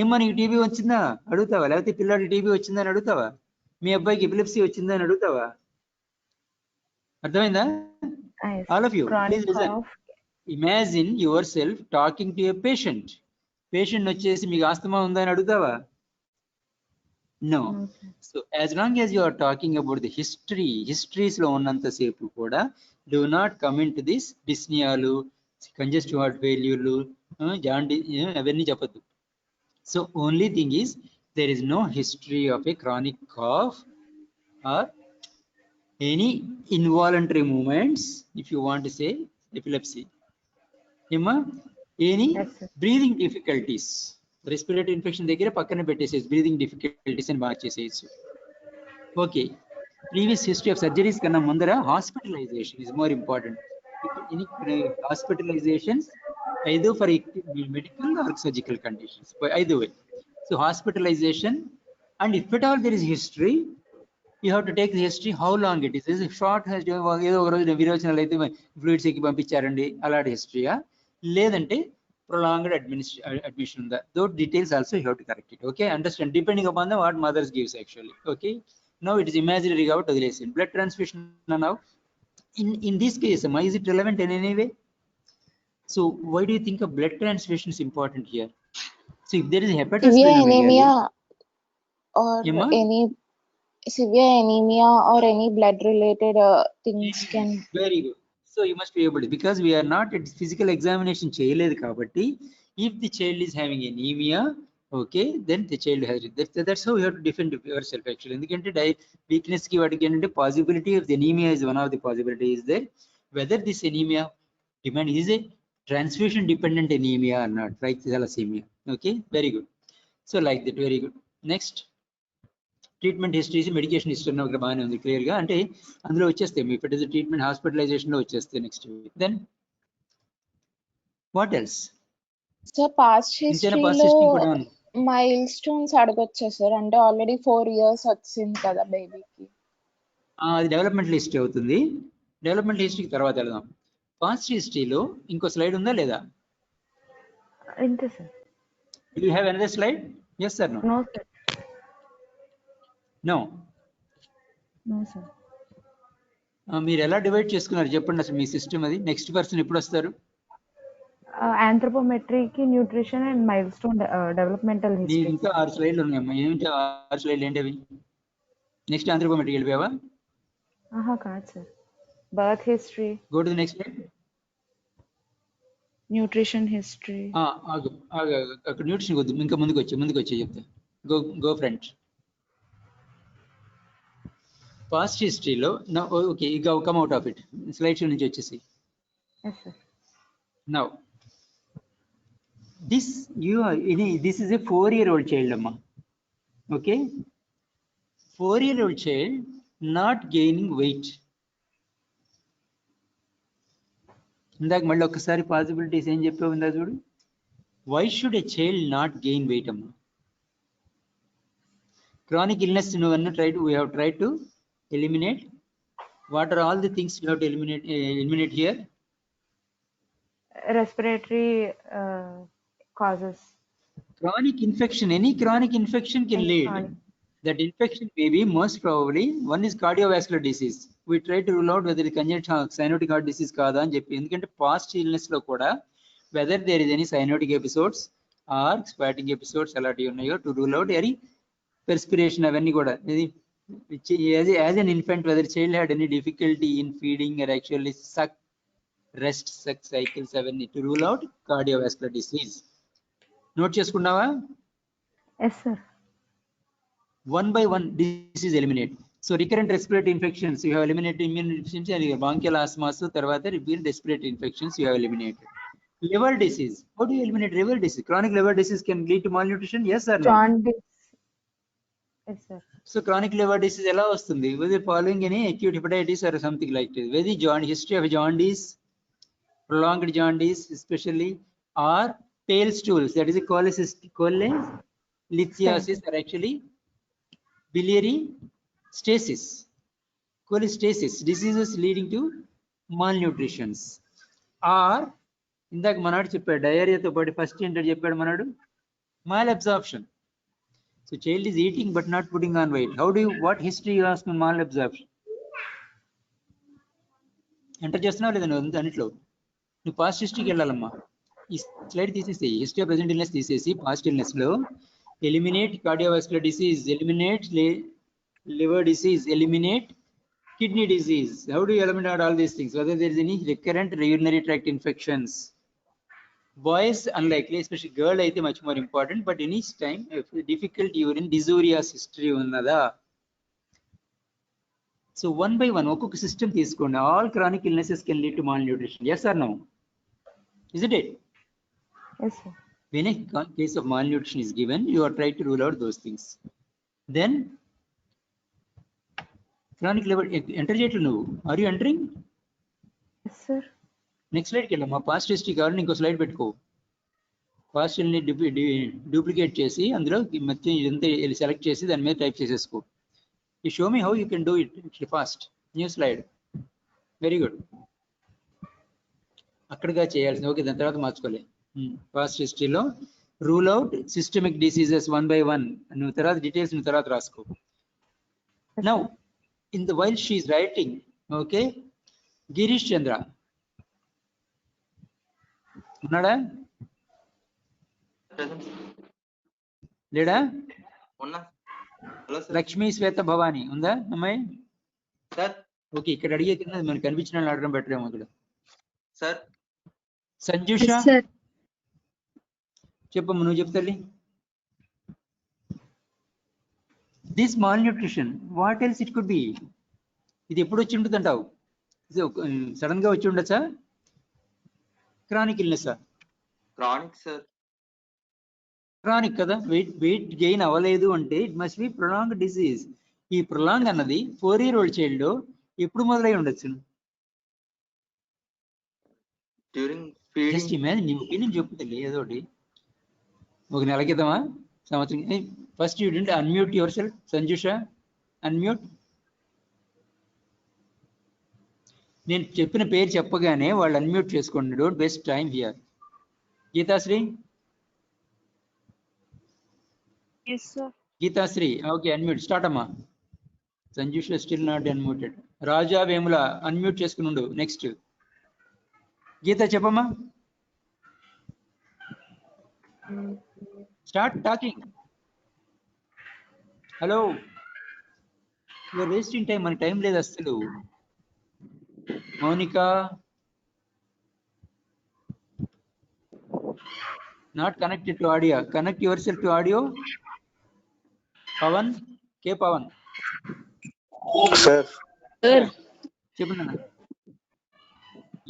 ఏమ్మా నీకు TB వచ్చిందా అడుగుతావా? లేకపోతే పిల్లాడికి టీబీ వచ్చిందా అని అడుగుతావా? మీ అబ్బాయికి ఎపిలెప్సీ వచ్చిందా అని అడుగుతావా? అర్థమైందా? All of you, please listen. Imagine yourself talking to a patient. Patient వచ్చేసి మీకు ఆస్తమా ఉందా అని అడుగుతావా? No. So as long as you are talking about the histories లో ఉన్నంత సేపు కూడా do not come into this dyspneaలు, congestive heart failure, jaundice, అవన్నీ చెప్పద్దు. So only thing is there is no history of a chronic cough or any involuntary movements, if you want to say epilepsy. Any breathing difficulties, respiratory infection దగ్గర పక్కన పెట్టేసేసి breathing difficulties అని మార్చేసేయచ్చు. Okay, previous history of surgeries కన్నా ముందర hospitalization is more important. Any hospitalizations either for medical or surgical conditions, either way. So hospitalization, and if at all there is history, you have to take the history, how long it is. This is short ఏదో ఒక రోజు విరోచనాలు అయితే fluids ఎక్కి పంపించారండి అలాంటి హిస్టరీయా, లేదంటే prolonged admission. Those details also you have to correct it. Okay, understand, depending upon the what mothers gives actually. Okay, now it is imaginary కాబట్టి వదిలేసింది. Blood transfusion now in this case is it relevant in any way? So why do you think of blood transfusion is important here? So if there is Severe anemia or Emma? any severe anemia or any blood related things can. Very good. So you must be able to, because we are not at physical examination చేయలేదు కాబట్టి, if the child is having anemia, okay, then the child has it. That's how you have to defend yourself actually. ఎందుకంటే weakness కి వాటికి ఏంటంటే possibility of the anemia is one of the possibilities there. Whether this anemia demand is a transfusion dependent anemia or not, right? Thalassemia. Okay, very good. So like that, very good. Next, treatment histories, medication history ఒకటి బాగానే ఉంది clear గా, అంటే అందులో వచ్చేస్తాయి మీ it is treatment hospitalisation లో వచ్చేస్తాయి. Next then what else? Sir past హిస్టరీలో మైల్ స్టోన్స్ అడగొచ్చా సార్? అంటే ఆల్రెడీ 4 years వచ్చింది కదా బేబీకి. అది డెవలప్మెంటల్ హిస్టరీ అవుతుంది. డెవలప్మెంటల్ హిస్టరీకి తర్వాత వెళ్దాం. పాస్ట్ హిస్టరీలో ఇంకో స్లైడ్ ఉందా లేదా? ఇంతే sir. Do you have another slide? yes sir, no? No sir. No. No sir. మీరు ఎలా డివైడ్ చేసుకున్నారు చెప్పండి అసలు మీ సిస్టమ్ అది. నెక్స్ట్ పర్సన్ ఎప్పుడు వస్తారు? ఆంథ్రోపోమెట్రీకి nutrition and milestone developmental history. ఇంకా 6 స్లైడ్లు ఉన్నాయమ్మా. ఏంటి 6 స్లైడ్లు ఏంటి అవి? నెక్స్ట్ ఆంథ్రోపోమెట్రీ వెళ్ళిపోయావా? కాదు sir. Birth history. Go to the next slide. Nutrition history. అక్కడ న్యూట్రిషన్ వద్దు, ఇంకా ముందుకు వచ్చి చెప్తా. Go front. పాస్ట్ హిస్టరీలో ఓకే, ఇక come out of it. Slides నుంచి వచ్చేసి now this is a 4-year-old child amma. Okay, 4-year-old child not gaining weight. ఇందాక మళ్ళీ ఒక్కసారి పాసిబిలిటీస్ ఏం చెప్పావు ఇందా చూడు. Why should a child not gain weight అమ్మా? Chronic illness we have tried to eliminate. What are all the things we have to eliminate here? Respiratory causes. Chronic infection, any chronic infection can lead. That infection may be most probably, one is cardiovascular disease. We try to rule out whether it is congenital cyanotic heart disease kaada అని చెప్పి. ఎందుకంటే past illness లో కూడా whether there is any cyanotic episodes or spastic episodes అలాంటివి ఉన్నాయో to rule out any perspiration అవన్నీ కూడా. As an infant, whether child had any difficulty in feeding or actually suck cycles అవన్నీ to rule out cardiovascular disease. Note చేసుకున్నావా? yes sir. One by one disease eliminate. So recurrent respiratory infections you have eliminated, immune deficiency and bronchial asthma, tarvata repeat respiratory infections you have eliminated. Liver disease, how do you eliminate liver disease? Chronic liver disease can lead to malnutrition, yes or no? Jaundice. Yes sir. So chronic liver disease ela vastundi with the following any acute hepatitis or something like this. Very history of jaundice, prolonged jaundice especially, or pale stools, that is a cholelithiasis or actually biliary stasis, cholestasis diseases leading to malnutrition. Or ఇందాక మనడు చెప్పాడు డయేరియాతో పాటు first ఏంటో చెప్పాడు మనడు, malabsorption. So child is eating but not putting on weight. How do you, what history you ask on malabsorption? Enter చేస్తున్నావు లేదా నువ్వు అన్నిట్లో? నువ్వు పాస్ట్ హిస్టరీకి వెళ్ళాలమ్మా. ఈ స్లైడ్ తీసేసి హిస్టరీ ఆఫ్ ప్రెసెంట్ ఇల్నెస్ తీసేసి పాస్ట్ ఇల్నెస్ లో eliminate cardiovascular disease, eliminate liver disease, eliminate kidney disease. How do you eliminate all these things? Whether there is any recurrent urinary tract infections. Boys unlikely, especially girl అయితే much more important, but in each time if difficult urine dysuria's history ఉన్నదా. So one by one ఒక్కొక్క system తీసుకోండి. All chronic illnesses can lead to malnutrition, yes or no? Isn't it? Yes sir. When a case of malnutrition is given, you are trying to rule out those things. Then chronic liver, enter చేయట్లు నువ్వు. Are you entering? Yes sir. Next స్లైడ్కి వెళ్ళమ్మా. Past history కావాలని ఇంకో slide పెట్టుకో. Past ని duplicate చేసి అందులో మొత్తం ఇదంతా సెలెక్ట్ చేసి దాని మీద టైప్ చేసేసుకో. You show me how you can do it fast. New slide. Very good. అక్కడగా చేయాల్సింది. ఓకే, దాని తర్వాత మార్చుకోలే. పాస్ట్ హిస్టరీలో rule out systemic diseases 1 by 1. నువ్వు తర్వాత డీటెయిల్స్ నువ్వు తర్వాత రాసుకో. Now in the while she is writing, okay, Girish Chandra ఉన్నాడా లేడా? లక్ష్మీ శ్వేత భవాని ఉందా అమ్మాయి? ఓకే, ఇక్కడ అడిగే కింద మనకు కనిపించిన వాళ్ళు అడగడం బెటర్ ఏమో ఇక్కడ. సార్ సంజుష చెప్పమ్మా, నువ్వు చెప్తాలి. This malnutrition, what else it could be? ఇది ఎప్పుడు వచ్చి ఉంటుంది అంటావు? సడన్ గా వచ్చి ఉండొచ్చా? క్రానిక్ ఇల్నెస్సా? Chronic sir. క్రానిక్ కదా, వెయిట్ గెయిన్ అవ్వలేదు అంటే it must be prolong disease. ఈ ప్రొలాంగ్ అన్నది 4-year-old చైల్డ్ ఎప్పుడు మొదలై ఉండొచ్చు? డ్యూరింగ్ జస్ట్ ఇమాజిన్, నీ ఒపీనియన్ చెప్తుంది ఏదోటి. 1 నెల క్రితమా, సంవత్సరం? First you didn't unmute yourself. Sanjusha unmute. నేను చెప్పిన పేరు చెప్పగానే వాళ్ళు అన్మ్యూట్ చేసుకోండి. Don't waste time here. Geethasri. Yes, sir. Geethasri, okay, unmute. Start అమ్మా. Sanjusha still not unmuted. Raja Vemula unmute చేసుకుని ఉండు. నెక్స్ట్ గీత చెప్పమ్మా. Start talking. Hello, you are wasting time. మనకి టైం లేదు అసలు. Mounika not connected to audio. Connect yourself to audio. Pavan, K Pavan. Sir. చెప్పు నాన్న,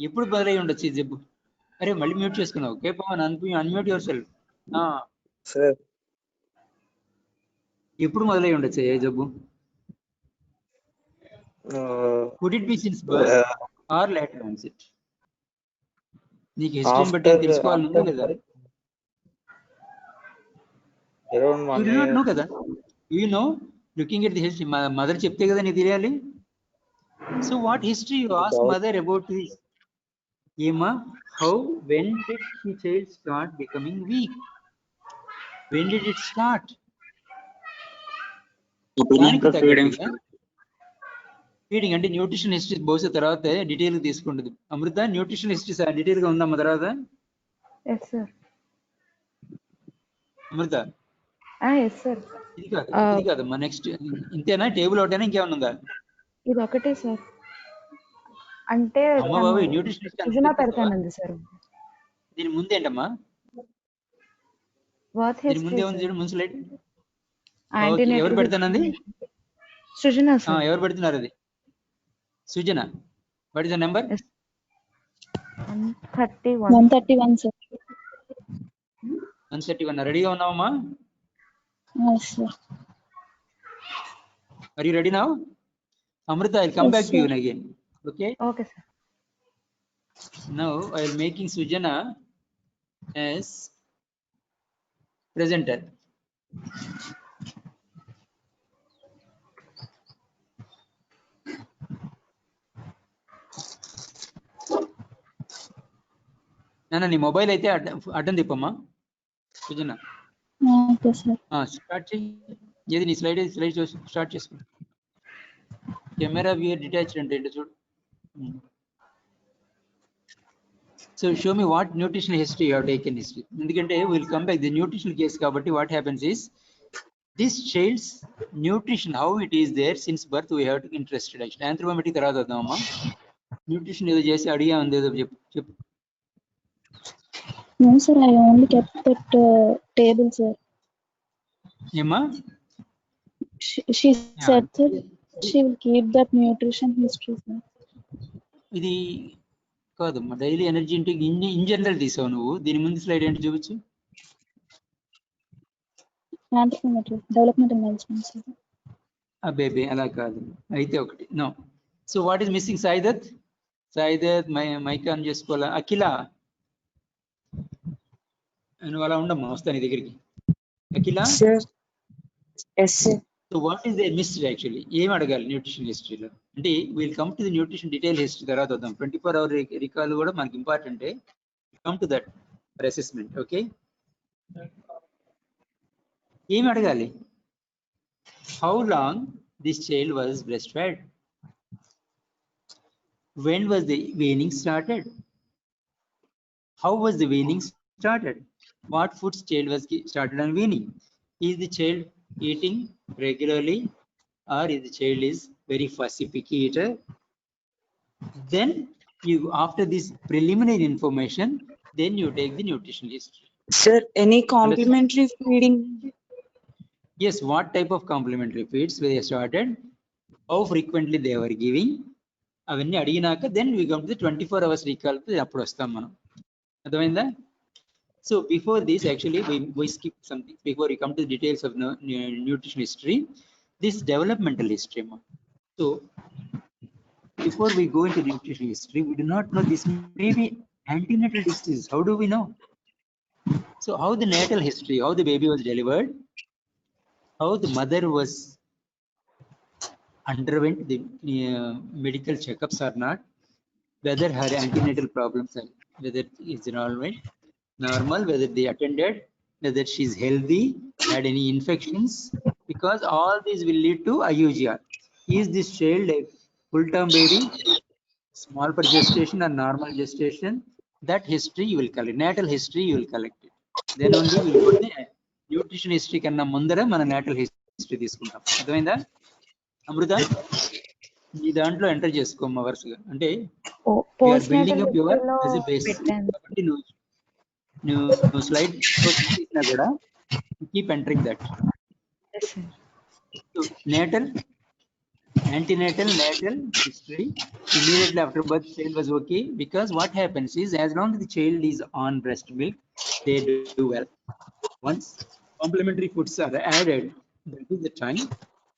ఎప్పుడు బదులై ఉండొచ్చు ఈ జబ్బు? అరే మళ్ళీ మ్యూట్ చేసుకున్నావు. K Pavan, unmute yourself. Sir, ఎప్పుడు మొదలై ఉండొచ్చు ఏ జబ్బు? Could it be since birth or later onset? నీకు హిస్టరీని బట్టి తెలుసుకోవాలని ఉందా లేదా? కదా, you know, looking at the history. Mother చెప్తే కదా నీకు తెలియాలి. So what history you ask mother about this? ఏమా, how, when did the child start becoming weak? When did it start? Feeding అంటే న్యూట్రిషన్ హిస్టరీ బహుశా తర్వాత డీటెయిల్ గా తీసుకుంటుంది. అమృత, న్యూట్రిషన్ హిస్టరీ డీటెయిల్ గా ఉందమ్మా తర్వాత? అమృత, ఇది కాదమ్మా. నెక్స్ట్ ఇంతేనా? టేబుల్ ఒకటేనా, ఇంకేమన్నా ఉందా? ఇది ఒకటే సార్. అంటే అమ్మ బాబు, న్యూట్రిషన్ హిస్టరీ పెడతానండి సార్. దీని ముందేంటమ్మా? దీని ముందే ఉంది చూడు, ముందు స్లైడ్. ఎవరు పెడతానంది? సృజన సార్. ఎవరు పెడుతున్నారు అది? Sujana. What is the number? 131 sir. 131. రెడీగా ఉన్నావమ్మా? Yes, sir. Are you ready now? Amrita, I'll come back to you again. Okay? Okay, sir. Now I'll making Sujana as presenter. నాన్న, నీ మొబైల్ అయితే అడ్డం తిప్పమ్మా సుజన. స్టార్ట్ చేయి. ఏది నీ స్లైడ్ చూసి స్టార్ట్ చేసుకో. కెమెరా వ్యూయర్ డిటాచ్డ్ అంటే ఏంటో చూడు. So show me what nutrition history you have taken history. ఎందుకంటే will come back the nutrition case కాబట్టి what happens is this child's nutrition how it is there since birth we have to interested. Actually anthropometric తర్వాత వద్దామమ్మా. Nutrition ఏదో చేసి అడిగా ఉంది, ఏదో చెప్పు. No sir, I only kept that table, sir. Emma? She said that she will keep that nutrition history, sir. ఇది కాదమ్మా, daily energy intake in general తీసావు నువ్వు. దీని ముందు స్లైడ్ ఏంటి చూపించు. Development management, sir. బేబీ అలా కాదు. అయితే ఒకటి no. So what is missing? Saidatt, mike on చేసుకోవాలా? అఖిల, నువ్వు అలా ఉండమ్మా, వస్తాను నీ దగ్గరికి. Akhila, so what is they missed actually? ఏం అడగాలి న్యూట్రిషన్ హిస్టరీలో అంటే? Will come to the nutrition detail history తర్వాత వద్దాం. 24 hour రికాల్ కూడా మనకి ఇంపార్టెంటే. Come to that. for assessment. Okay. ఏం అడగాలి? How long this child was breastfed? When was the weaning started? How was the weaning started? What foods child was started on weaning? Is the child eating regularly, or is the child is very fussy picky eater? Then you, after this preliminary information, then you take the nutrition history. Sir, any complementary feeding? Yes, what type of complementary feeds they started, how frequently they were giving, అవన్నీ అడిగినాక then we come to the 24 hours recall, అప్పుడు వస్తాం మనం. అర్థమైందా? So before this, actually we skip something before we come to the details of nutrition history, this developmental history. So before we go into nutrition history, we do not know this may be antenatal disease. How do we know? So how the natal history, how the baby was delivered, how the mother was underwent the medical checkups or not, whether her antenatal problems are, whether it's normal, whether they attended, whether she's healthy, had any infections, because all these will lead to IUGR. Is this child a full-term baby, small per gestation or normal gestation? That history you will collect, natal history you will collect it. Then only we will put the nutrition history కన్నా ముందర మన natal history తీసుకుంటాం. అర్థమైందా అమృత? ఈ దాంట్లో enter చేసుకోమ్మా వరుసగా, అంటే post building up your as a base. కాబట్టి నువ్వు స్లైడ్ తీసినా కూడా keep entering that. Natal, antenatal, natal history. Immediately after birth, child was okay, because what happens is, as long as the child is on breast milk, they do well. Once complementary foods are added, that is the time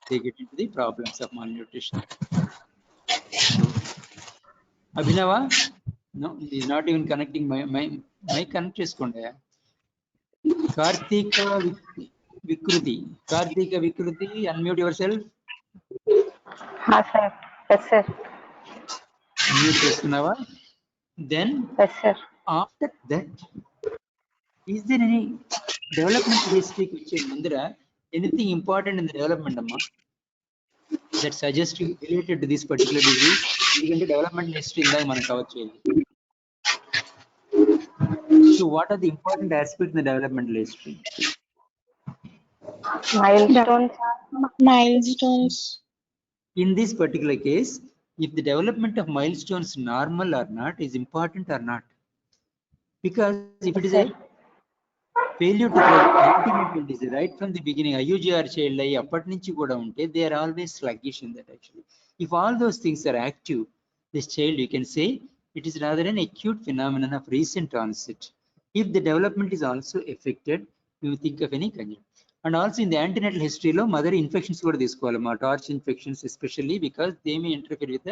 they get into the problems of malnutrition. Abhinava, no, he is not even connecting my connect చేసుకుంటే. కార్తీక వికృతి, కార్తీక వికృతి, unmute yourself. sir. Yes, sir. Unmute చేసుకున్నావా? Then Yes, sir. after that, is there any development history వచ్చే ముందర anything important in the development అమ్మా that suggests you related to this particular disease? ఎందుకంటే development history ఇందాక మనం cover చేయాలి. So what are the important aspects in the developmental history? Milestones. In this particular case, if the development of milestones normal or not is important or not, because if it is a failure to antenatal disease right from the beginning, IUGR child అయ్యి అప్పటి నుంచి కూడా ఉంటే, they are always sluggish in that actually. If all those things are active, this child, you can say it is rather an acute phenomenon of recent onset. If the development is also affected, you think of any condition. And also in the antenatal history lo mother infections kuda teesukovalama, torch infections especially, because they may interfere with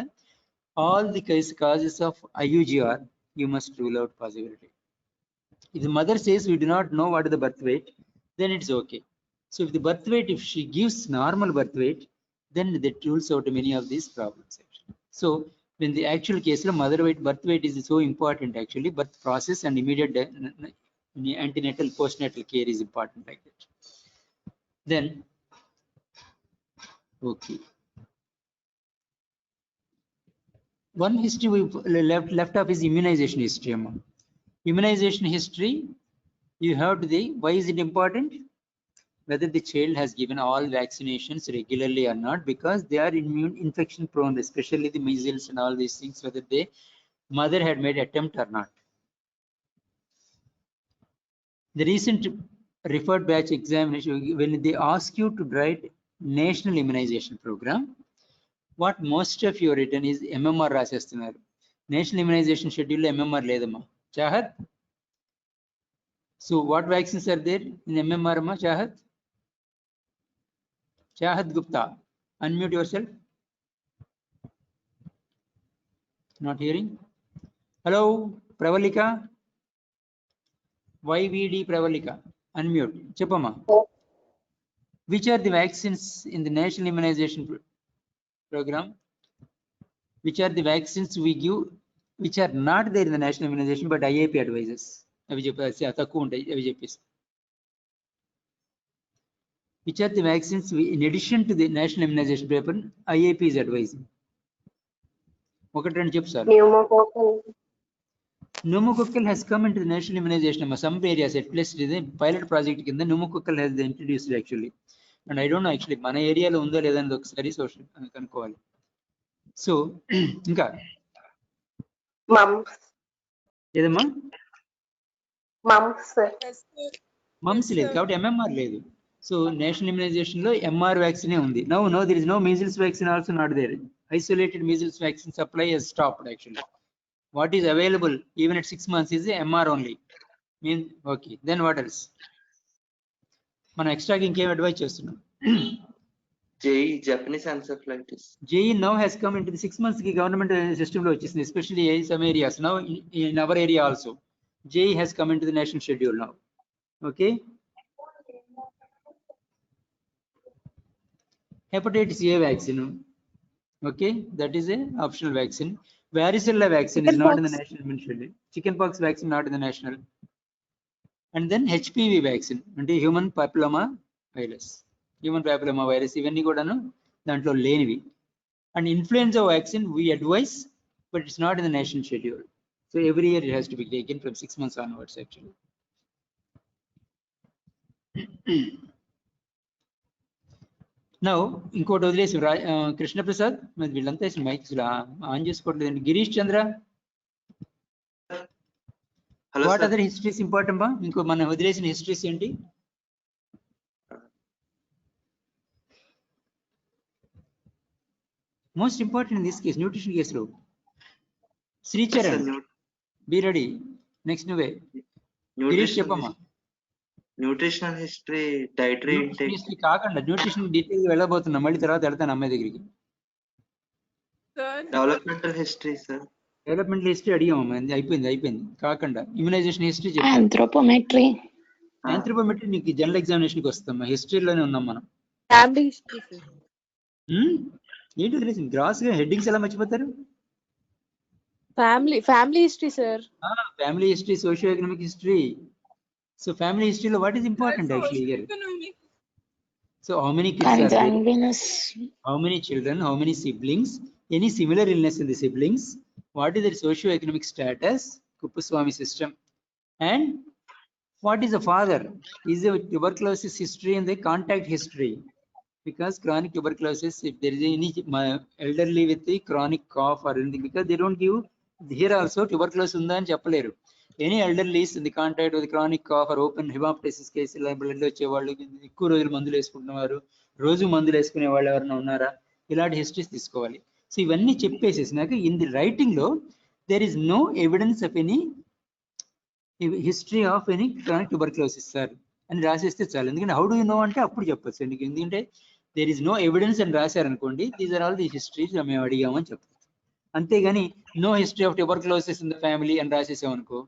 all the causes of IUGR. You must rule out possibility. If the mother says we do not know what is the birth weight, then it's okay. So if the birth weight, if she gives normal birth weight, then that rules out many of these problems actually. So when the actual case lo mother weight, birth weight is so important actually, birth process and immediate antenatal postnatal care is important like that. Then okay, one history we left off is immunization history. Immunization history, you have to the, why is it important? Whether the child has given all vaccinations regularly or not, because they are immune infection prone, especially the measles and all these things, whether the mother had made attempt or not. The recent referred batch examination, when they ask you to write national immunization program, what most of you written is MMR రాసేస్తున్నారు. National immunization schedule MMR లేదమ్మా. Chahat, so what vaccines are there in MMR amma? Chahat Gupta, unmute yourself. Not hearing. Hello Pravalika, YVD Pravalika, unmute. Chepama, which are the vaccines in the national immunization program? Which are the vaccines we give which are not there in the national immunization but IAP advises? అవి చెప్పేసి తక్కువ ఉంటాయి అవి చెప్పేసి. Which are the vaccines in addition to the national immunization paper IAP is advising? ఒకటి రెండు చెప్పు sir. Pneumococcal has come into the national immunization. Some areas at least is a pilot project కింద pneumococcal has introduced actually. And I don't know actually మన ఏరియాలో ఉందో లేదని ఒకసారి social కనుక్కోవాలి. సో ఇంకా ఏదమ్మా మమ్స్ లేదు కాబట్టి MMR లేదు. సో నేషనల్ ఇమ్యునైజేషన్ లో MR వ్యాక్సినే ఉంది. No there is no measles vaccine also not there. Isolated measles vaccine supply has stopped actually. What is available even at 6 months is MR only. Okay, then what else? మనం ఎక్స్ట్రాకి ఇంకేం advise చేస్తున్నాం? JE Japanese encephalitis. JE now has come into the 6 months ki government system lo vachesindi, especially in some areas. Now in our area also JE has come into the national schedule now. Okay, hepatitis A vaccine, okay, that is a optional vaccine. Varicella vaccine is not in the national schedule. Chickenpox vaccine not in the national. And then HPV vaccine అంటే human papilloma virus ఇవన్నీ కూడాను దాంట్లో లేనివి. And influenza vaccine we advise but it's not in the national schedule. So every year it has to be taken from 6 months onwards actually. Now ఇంకోటి వదిలేసి కృష్ణ ప్రసాద్ మరి వీళ్ళంతా mike on చేసుకోవట్లేదండి. Girish Chandra, what other histories important బా? ఇంకో మనం వదిలేసిన histories ఏంటి? Most important in this case, nutrition case lo. Sri Charan, be ready. Next nuve. Girish cheppamma. Nutritional history, dietary intake. History కాకుండా న్యూట్రిషన్ డీటెయిల్ వెళ్ళబోతున్నా, మళ్ళీ తర్వాత వెళ్తాను అమ్మాయి దగ్గరికి. Developmental history sir. Developmental history అడిగామమ్మా, అయిపోయింది కాకుండా ఇమ్యునైజేషన్ హిస్టరీ చెప్పు. ఆంథ్రోపోమెట్రీ నీకు జనరల్ ఎగ్జామినేషన్కి వస్తామా? హిస్టరీలోనే ఉన్నాం మనం. Family history sir. ఏంటి తెలిసి గ్రాస్ గా హెడ్డింగ్స్ ఎలా మర్చిపోతారు? Family history sir. Family history, socio economic history. So family హిస్టరీలో what is important actually here? So how many kids are there, how many children, how many siblings, any similar illness in the siblings, what is their socio-economic status, Kuppuswamy system, and what is the father? Is the tuberculosis history and the contact history? Because chronic tuberculosis, if there is any elderly with the chronic cough or anything, because they don't give here also tuberculosis unda ani cheppaleru. Any elderly is in the contact with the chronic cough or open hemoptysis case ila blood lo వచ్చే వాళ్ళు, ఎక్కువ రోజులు మందులు వేసుకుంటున్నారు, రోజు మందులు వేసుకునే వాళ్ళు ఎవరైనా ఉన్నారా, ఇలాంటి హిస్టరీస్ తీసుకోవాలి. సో ఇవన్నీ చెప్పేసేసినాక ఇన్ ది రైటింగ్ లో there is no evidence of any history of any chronic tuberculosis sir అని రాసేస్తే చాలు. ఎందుకంటే హౌ డూ యూ నో అంటే అప్పుడు చెప్పచ్చు అండి. ఎందుకంటే దేర్ ఇస్ నో ఎవిడెన్స్ అని రాశారనుకోండి, these are all the histories మేము అడిగామని చెప్పచ్చు. అంతేగాని no history of tuberculosis in the family అని రాసేసామనుకో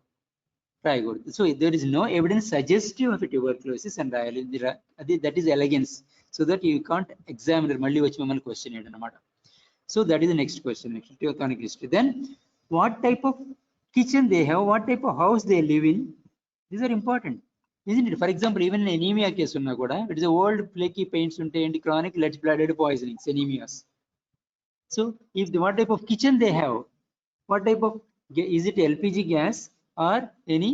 రాయకూడదు. So there is no evidence suggestive of tuberculosis అని రాయాలి. అది that is elegance, so that you can't examiner మళ్ళీ వచ్చి మిమ్మల్ని క్వశ్చన్ చేయడం అనమాట. So that is the next question, actually, teochronic history. Then what type of kitchen they have, what type of house they live in, these are important, isn't it? For example, even in anemia case unna kuda, it is a old flaky paints unte and chronic lead blooded poisonings, anemias. So if what type of kitchen they have, what type of, is it LPG gas or any,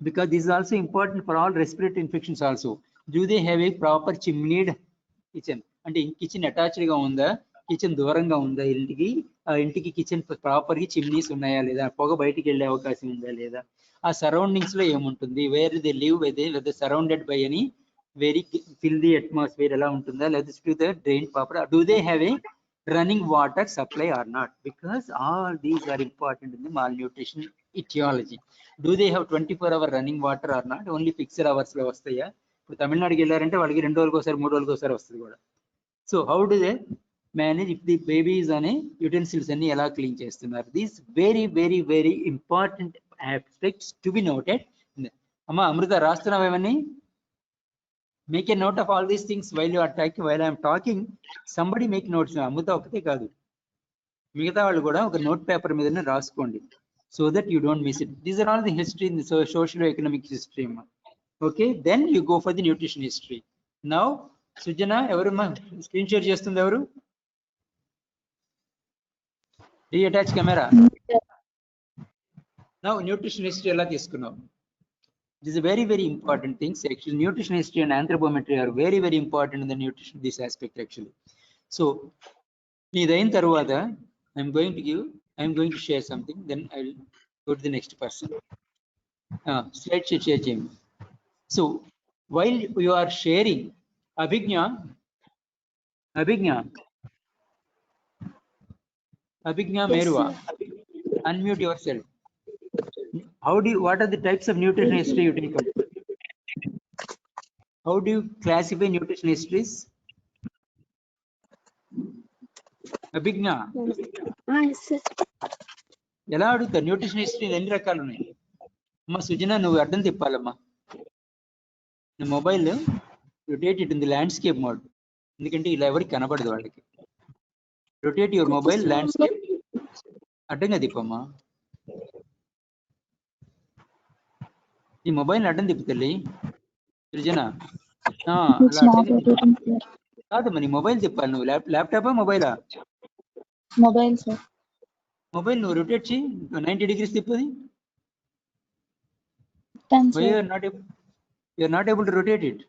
because this is also important for all respiratory infections also. Do they have a proper chimneyed kitchen? అంటే kitchen attached గా ఉందా, kitchen దూరంగా ఉందా ఇంటికి, ఆ ఇంటికి kitchen proper గా chimneys ఉన్నాయా లేదా, పొగ బయటికి వెళ్ళే అవకాశం ఉందా లేదా, ఆ సరౌండింగ్స్ లో ఏముంటుంది, వేర్ దే లివ్ లేదా surrounded by any very filthy atmosphere ఎలా ఉంటుందా, లేదా to the drain proper, do they have a running water supply or not, because all these are important in the malnutrition aetiology. Do they have 24 hour running water or not, only fixed hours లో వస్తాయా? ఇప్పుడు తమిళనాడుకి వెళ్ళారంటే వాళ్ళకి 2 రోజులకు ఒకసారి 3 రోజులకు ఒకసారి వస్తుంది కూడా. So how do they manage if the babies అనే యుటెన్సిల్స్ అన్ని ఎలా క్లీన్ చేస్తున్నారు? These very very very important aspects to be noted. అమ్మా అమృత రాస్తున్నావు ఏమని? Make a note of all these things while you are talking, while I'm talking somebody make notes. Amrutha ఒకటే కాదు, మిగతా వాళ్ళు కూడా ఒక నోట్ పేపర్ మీదనే రాసుకోండి. so that you don't miss it. These are all the history in the socio-economic history. Okay, then you go for the nutrition history. Now Sujana, everyone screen share చేస్తుంది ఎవరు? Reattach camera. Now nutrition history ఎలా తీసుకున్నావు? This is a very important things. Actually, nutrition history and anthropometry are very important in the nutrition, this aspect actually. So, నీదైన తర్వాత I'm going to share something. Then I'll go to the next person. Slide share చేయండి. So, while you are sharing, Abhignya, Merua, unmute yourself. What are the types of nutrition history you take up? How do you classify nutrition histories? Abhignya, ఎలా అడుగుతారు? Nutrition history ఎన్ని రకాలు ఉన్నాయి అమ్మా? సుజన, నువ్వు అర్థం తిప్పాలమ్మా. Mobile rotate it in the landscape mode, ఎందుకంటే ఇలా ఎవరికి కనబడదు వాళ్ళకి. రొటేట్ యువర్ మొబైల్ ల్యాండ్స్కేప్, అడ్డంగా తిప్పమ్మా. ఈ మొబైల్ అడ్డం తిప్పు తల్లి సృజన. కాదు మరి మొబైల్ తిప్పాలి నువ్వు. ల్యాప్టాపా మొబైలా? Mobile sir. మొబైల్ నువ్వు రొటేట్ చేయి, 90 degrees తిప్పది. you're not able to rotate it.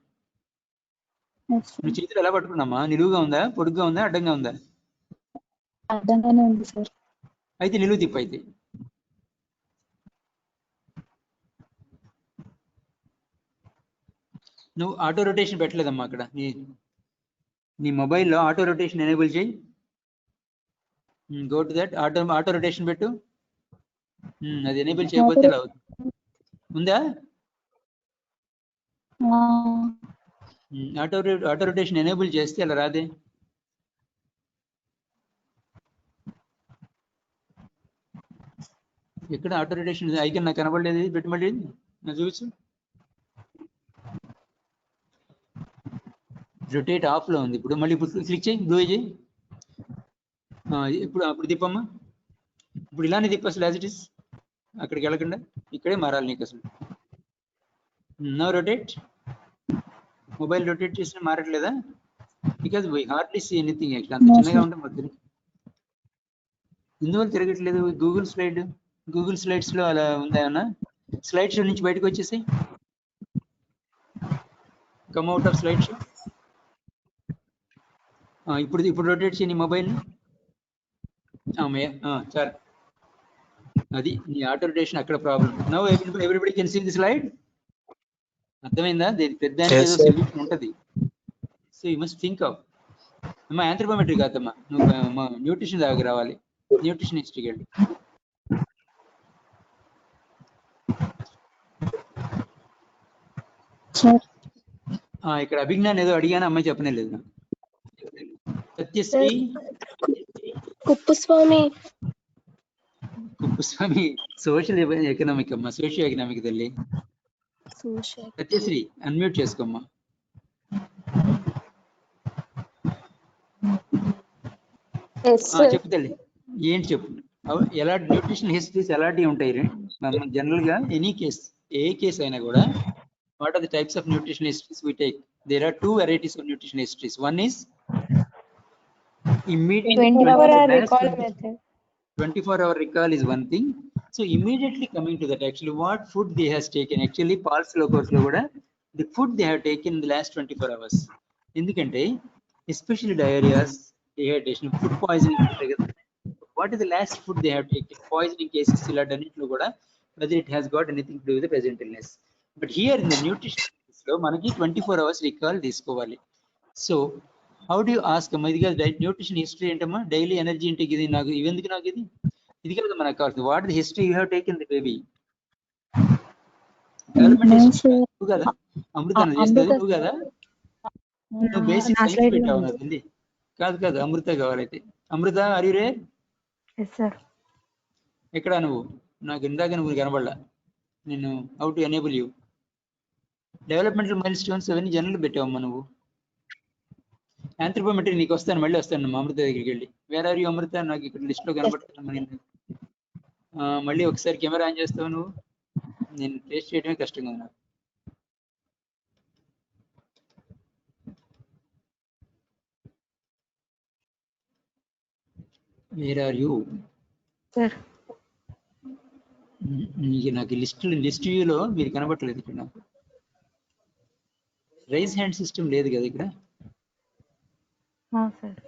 నువ్వు చేతులు ఎలా పట్టుకున్నామా? నిలువుగా ఉందా, పొడుగ్గా ఉందా, అడ్డంగా ఉందా? అడ్డంగానే ఉంది సార్. అయితే నిలువు తిప్పు. అయితే నువ్వు ఆటో రొటేషన్ పెట్టలేదమ్మా అక్కడ. నీ మొబైల్లో ఆటో రొటేషన్ ఎనేబుల్ చేయి. Go to that auto rotation పెట్టు. అది ఎనేబుల్ చేయకపోతే ఇలా అవుతుంది. ఉందా? ఆటో రొటేషన్ ఎనేబుల్ చేస్తే అలా రాదే. ఎక్కడ ఆటో రొటేషన్ ఐకన్ నాకు కనబడలేదు. పెట్టి మళ్ళీ నాకు చూపించు. రొటేట్ ఆఫ్ లో ఉంది ఇప్పుడు. మళ్ళీ ఇప్పుడు క్లిక్ చేయి, బ్లూ చేయి. ఇప్పుడు తిప్పమ్మా. ఇప్పుడు ఇలానే తిప్ప అసలు యాజ్ ఇట్ ఇస్, అక్కడికి వెళ్ళకుండా ఇక్కడే మారాలి నీకు అసలు. Now rotate. మొబైల్ రొటేట్ చేసినా మారట్లేదా? Because we hardly see anything. Actual అంత చిన్నగా ఉంటే మాకు ఎందువల్ల తిరగట్లేదు? గూగుల్ స్లైడ్స్ లో అలా ఉందా ఏమన్నా? స్లైడ్ షో నుంచి బయటకు వచ్చేసి come out of slide show. ఇప్పుడు రొటేట్ చేయని మొబైల్. చాలు, అది నీ ఆటో రొటేషన్ అక్కడ problem. Now everybody can see the slide. అర్థమైందా? పెద్ద ఏదో సొల్యూషన్ ఉంటుంది. So you must think of. అమ్మా యాంథ్రోపోమెట్రీ కాదమ్మా, నువ్వు న్యూట్రిషన్ దగ్గర రావాలి. న్యూట్రిషన్ హిస్టరీకి వెళ్ళి ఇక్కడ అభిజ్ఞాన్ ఏదో అడిగాను, అమ్మాయి చెప్పనే లేదు. సత్యశ్రీ కుప్పుస్వామి సోషల్ ఎకనామిక్ అమ్మా, సోషియో ఎకనామిక్ తల్లి. సత్యశ్రీ అన్మ్యూట్ చేసుకోమ్మా. చెప్పు తల్లి, ఏంటి చెప్పు. ఎలా న్యూట్రిషన్ హిస్టరీస్ ఎలాంటివి ఉంటాయి? జనరల్ గా ఎనీ కేస్, ఏ కేసు అయినా కూడా, what are the types of nutrition histories we take? There are two varieties of nutrition histories. One is immediate 24-hour recall method. 24-hour recall is one thing. So immediately coming to that, actually what food they has taken. Actually Paul's course lo kuda the food they have taken in the last 24 hours. Endukante especially diarrheas, dehydration, food poisoning. What is the last food they have taken? Poisoning cases ila danitlo kuda whether it has got anything to do with the present illness. But here in the nutrition లో మనకి 24 hours recall తీసుకోవాలి. So how do you ask అమ్మా? ఇది కాదు nutrition history ఏంటమ్మా? Daily energy ఇంటికి ఇది నాకు ఇవెందుకు, నాకు ఇది కాదు మనకు కావాల్సింది. What the history you have taken the baby. నువ్వు కదా అమృత చేస్తుంది, నువ్వు కదా నువ్వు బేసిక్ సైన్స్ పెట్టావు నాకు ఉంది. కాదు అమృత కావాలైతే. అమృత ఆర్ యు రే? ఎక్కడ నువ్వు? నాకు ఇందాక నువ్వు కనబడలా. నేను how to enable you. Developmental mile stones అవన్నీ జనరల్ పెట్టావమ్మా నువ్వు. యాంథ్రోపోమెట్రీ నీకు వస్తాను, మళ్ళీ వస్తాను అమృత దగ్గరికి వెళ్ళి. వేర్ ఆర్ యూ అమృత? నాకు ఇక్కడ లిస్ట్ లో కనబడుతున్నా. మళ్ళీ ఒకసారి కెమెరా ఆన్ చేస్తావు నువ్వు, నేను టెస్ట్ చేయడమే కష్టంగా ఉంది నాకు. Where are you? సార్ నాకు లిస్ట్ వ్యూలో మీరు కనబట్టలేదు ఇక్కడ. నాకు రైజ్ హ్యాండ్ సిస్టమ్ లేదు కదా ఇక్కడ. Sir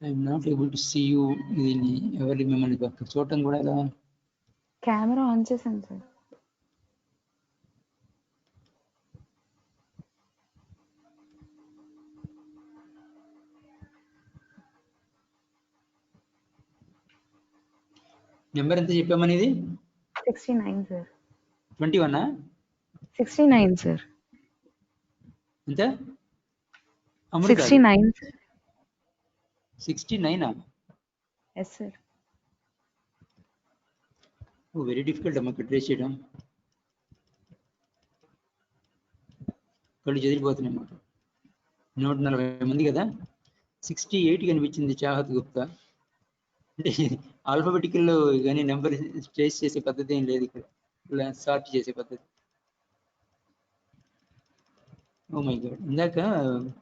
I'm not able to see you. దీన్ని ఎవరి మిమ్మల్ని చూడటం కూడా ఎలా? కెమెరా ఆన్ చేశాను సార్. నెంబర్ ఎంత చెప్పామనేది? 69 సార్. 21? 69 సార్. ఎంత? 69 sir. 69? Yes sir. Very difficult అమ్మా ట్రేస్ చేయడం. కళ్ళు చెదిరిపోతున్నాయి అన్నమాట. 140 మంది కదా. 68 కనిపించింది చాహత్ గుప్తా. అంటే ఆల్ఫాబెటికల్ కానీ నెంబర్ ట్రేస్ చేసే పద్ధతి ఏం లేదు ఇక్కడ, ఇలా సార్ట్ చేసే పద్ధతి. ఓ మై గాడ్, ఇందాక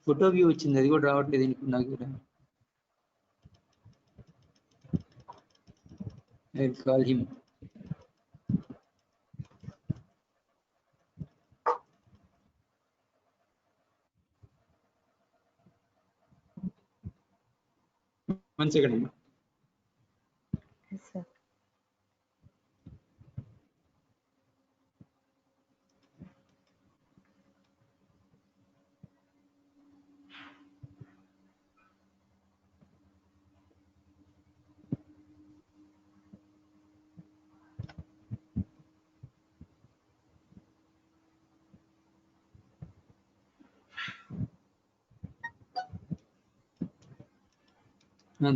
ఫోటో వ్యూ వచ్చింది, అది కూడా రావట్లేదు ఇంక నాకు. I will call him. One second. Yes, sir.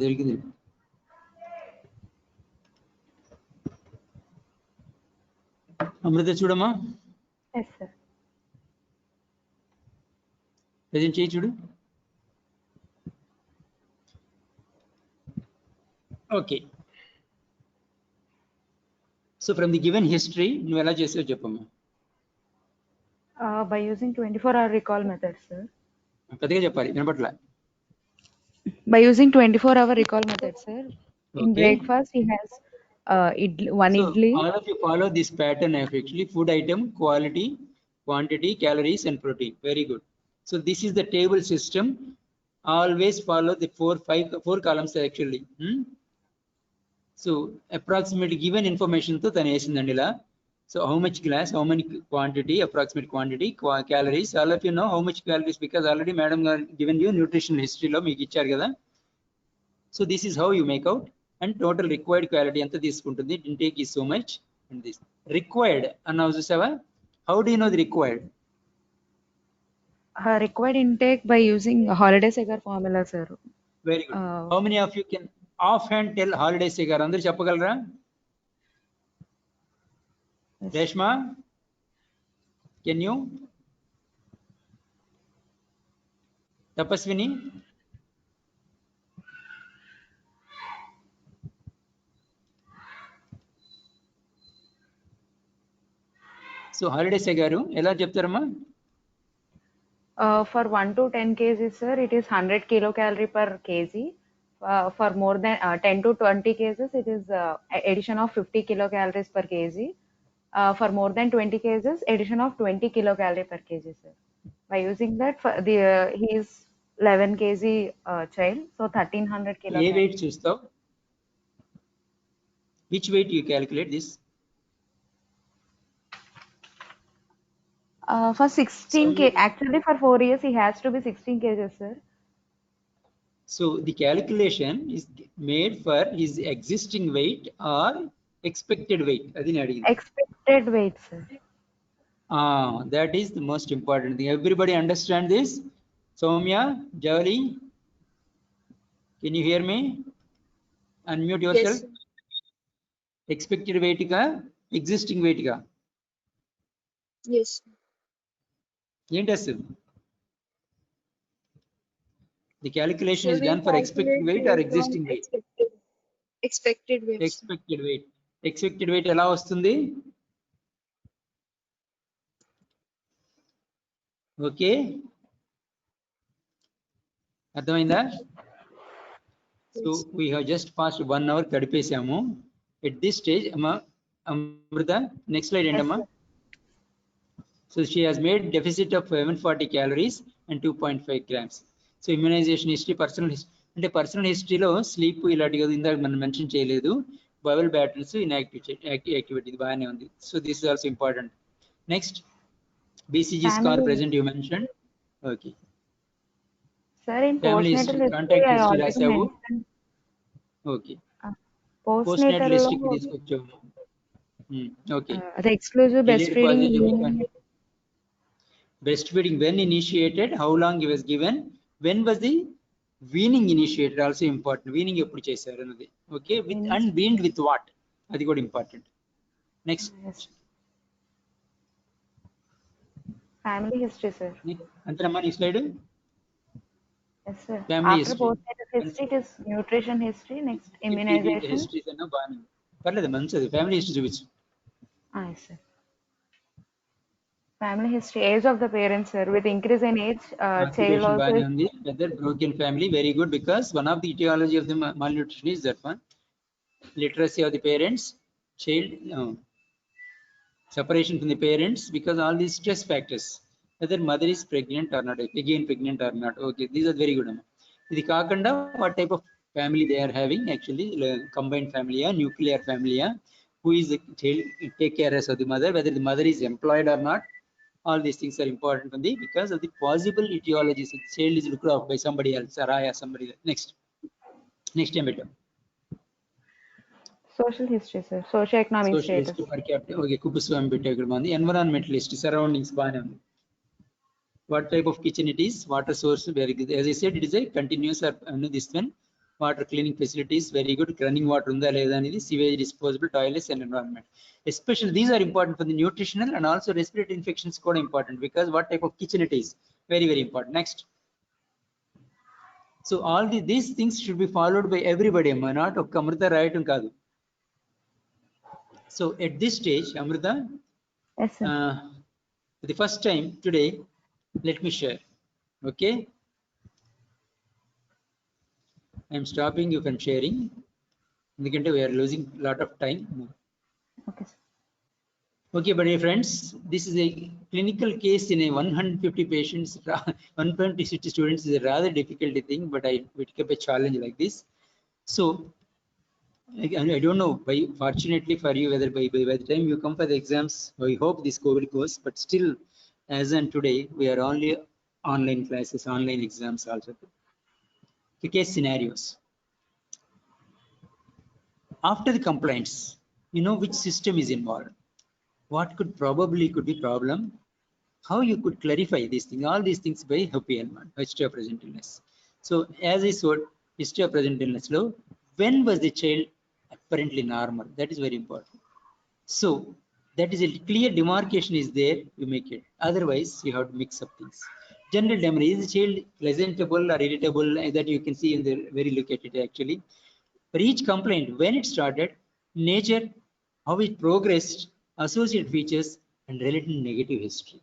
దొరికింది. అమృత చూడమ్మా. Yes sir. ప్రజెంట్ చేయి చూడు. Okay. So from the given history నువ్వు ఎలా చేసావో చెప్పమ్మా. By using 24-hour recall method, sir. పెద్దగా చెప్పాలి, వినపట్ల. By using 24-hour recall method, sir. In Okay. breakfast, he has one So idli. all of you follow this pattern of actually food item, quality, quantity, calories and protein. Very good. So this is the table system. Always follow the four columns actually. So approximately given information to tanu esindandi la. So how much glass, how many quantity, approximate quantity, calories, all of you know how much calories because already madam given you nutritional history lo meeku icharu kada. So this is how you make out. And total required quality anta తీసుకుంటుంది. Intake is so much and this required అన్నావు చూసావా. How do you know the required? Required intake by using holiday segar formula, sir. Very good. How many of you can offhand tell holiday segar? అందరూ చెప్పగలరా? Reshma, can you? Tapaswini? So holiday segaru ఎలా చెప్తారమ్మా? For 1 to 10 kg, sir, it is 100 kilocalorie per kg. For more than 10 to 20 kg, it is addition of 50 kilocalories per kg. For more than 20 kg, addition of 20 kilocalorie per kg, sir. By using that, for he is 11 kg child, so 1300 A kilocalories. weight చూస్తావు? Which weight you calculate this? For 16 kg, actually for 4 years he has to be 16 kg, sir. So the calculation is made for his existing weight or expected weight. Adi నేను అడిగింది. Expected weight, sir. That is the most important thing. Everybody understand this? Soumya, Javali, can you hear me? Unmute yourself. Yes. Expected weight ka existing weight ka Yes. ఏంటి అసలు? The calculation So is we done for expected calculate weight or based on existing weight? expected weights. Expected weight. Expected weight ఎలా వస్తుంది? Okay, అర్థమైందా? So we have just past 1 hour గడిపేసాము. At this stage Amrutha, next slide ఏంటమ్మా? So she has made deficit of 740 calories and 2.5 grams. So immunization history, personal అంటే personal హిస్టరీలో sleep ఇలాంటి ఇందాక మనం మెన్షన్ చేయలేదు. బవల్ బ్యాటర్న్స్ యాక్టివిటీ ఇది బాగానే ఉంది. So this is also important. Next BCG scar present you mentioned. Okay. Sir, in Family postnatal history, history, contact I history already రాసావు. mentioned. Okay. Postnatal Postnatal history కి lo, తీసుకొచ్చాము. Okay. the exclusive Delayed breastfeeding. positive breastfeeding when initiated, how long it was given, when was the weaning initiated, also important. Weaning ఎప్పుడు చేశారు అన్నది. Okay, with and weaned with what, అది కూడా important. Next. Yes. Family history, sir. అంతేనమ్మా ఈ slide? Yes, sir. Family After history. postnatal history, it is nutrition history. Next, immunization. History అన్న బాగానే పర్లేదు, మంచిది. ఫ్యామిలీ హిస్టరీ చూపించు. Yes, sir. Family history, age of the parents, sir. With increase in age, child also బాగానే is. ఉంది. Whether broken family, very good, because one of the etiology of the malnutrition is that one. Literacy of the parents, child separation from the parents, because all these stress factors. Whether mother is pregnant or not, again pregnant or not. Okay, these are very good. ఇది కాకుండా what type of family they are having, actually combined family, nuclear family, who is the child take care of the mother, whether the mother is employed or not. All these things are important for the, because of the possible etiologies. The child is looked after by somebody else, or somebody else. Next time better. Social history, sir. Socioeconomic Social status. history per capita. Okay, Kupuswami better. Environmental history, surroundings. What type of kitchen it is, water source, very good. As I said, it is a continuous or this one. Water cleaning facilities, very good. Running water unda ledha anedi, sewage disposable, toilets and environment. Especially these are important for the nutritional and also respiratory infections code important, because what type of kitchen it is, very very important. Next. So all these things should be followed by everybody, not of Amrita right and Kadu. So at this stage, Amrita, Yes, sir. for the first time today, let me share. Okay, I'm stopping you from sharing because we are losing a lot of time. Okay, sir. Okay, but dear friends, this is a clinical case in a 150 patients, 150 students is a rather difficult thing, but I took up a challenge like this. So I don't know, fortunately for you, whether by the time you come for the exams, I hope this COVID goes, but still, as on today, we are only online classes, online exams also. The case scenarios. After the complaints, you know which system is involved, what could be problem, how you could clarify these things, all these things by history of present illness. So as I said, history of present illness law, when was the child apparently normal? That is very important. So that is a clear demarcation is there, you make it. Otherwise, you have to mix up things. General memory, is the child presentable or irritable? That you can see in the very look at it actually. For each complaint, when it started, nature, how it progressed, associated features, and related negative history.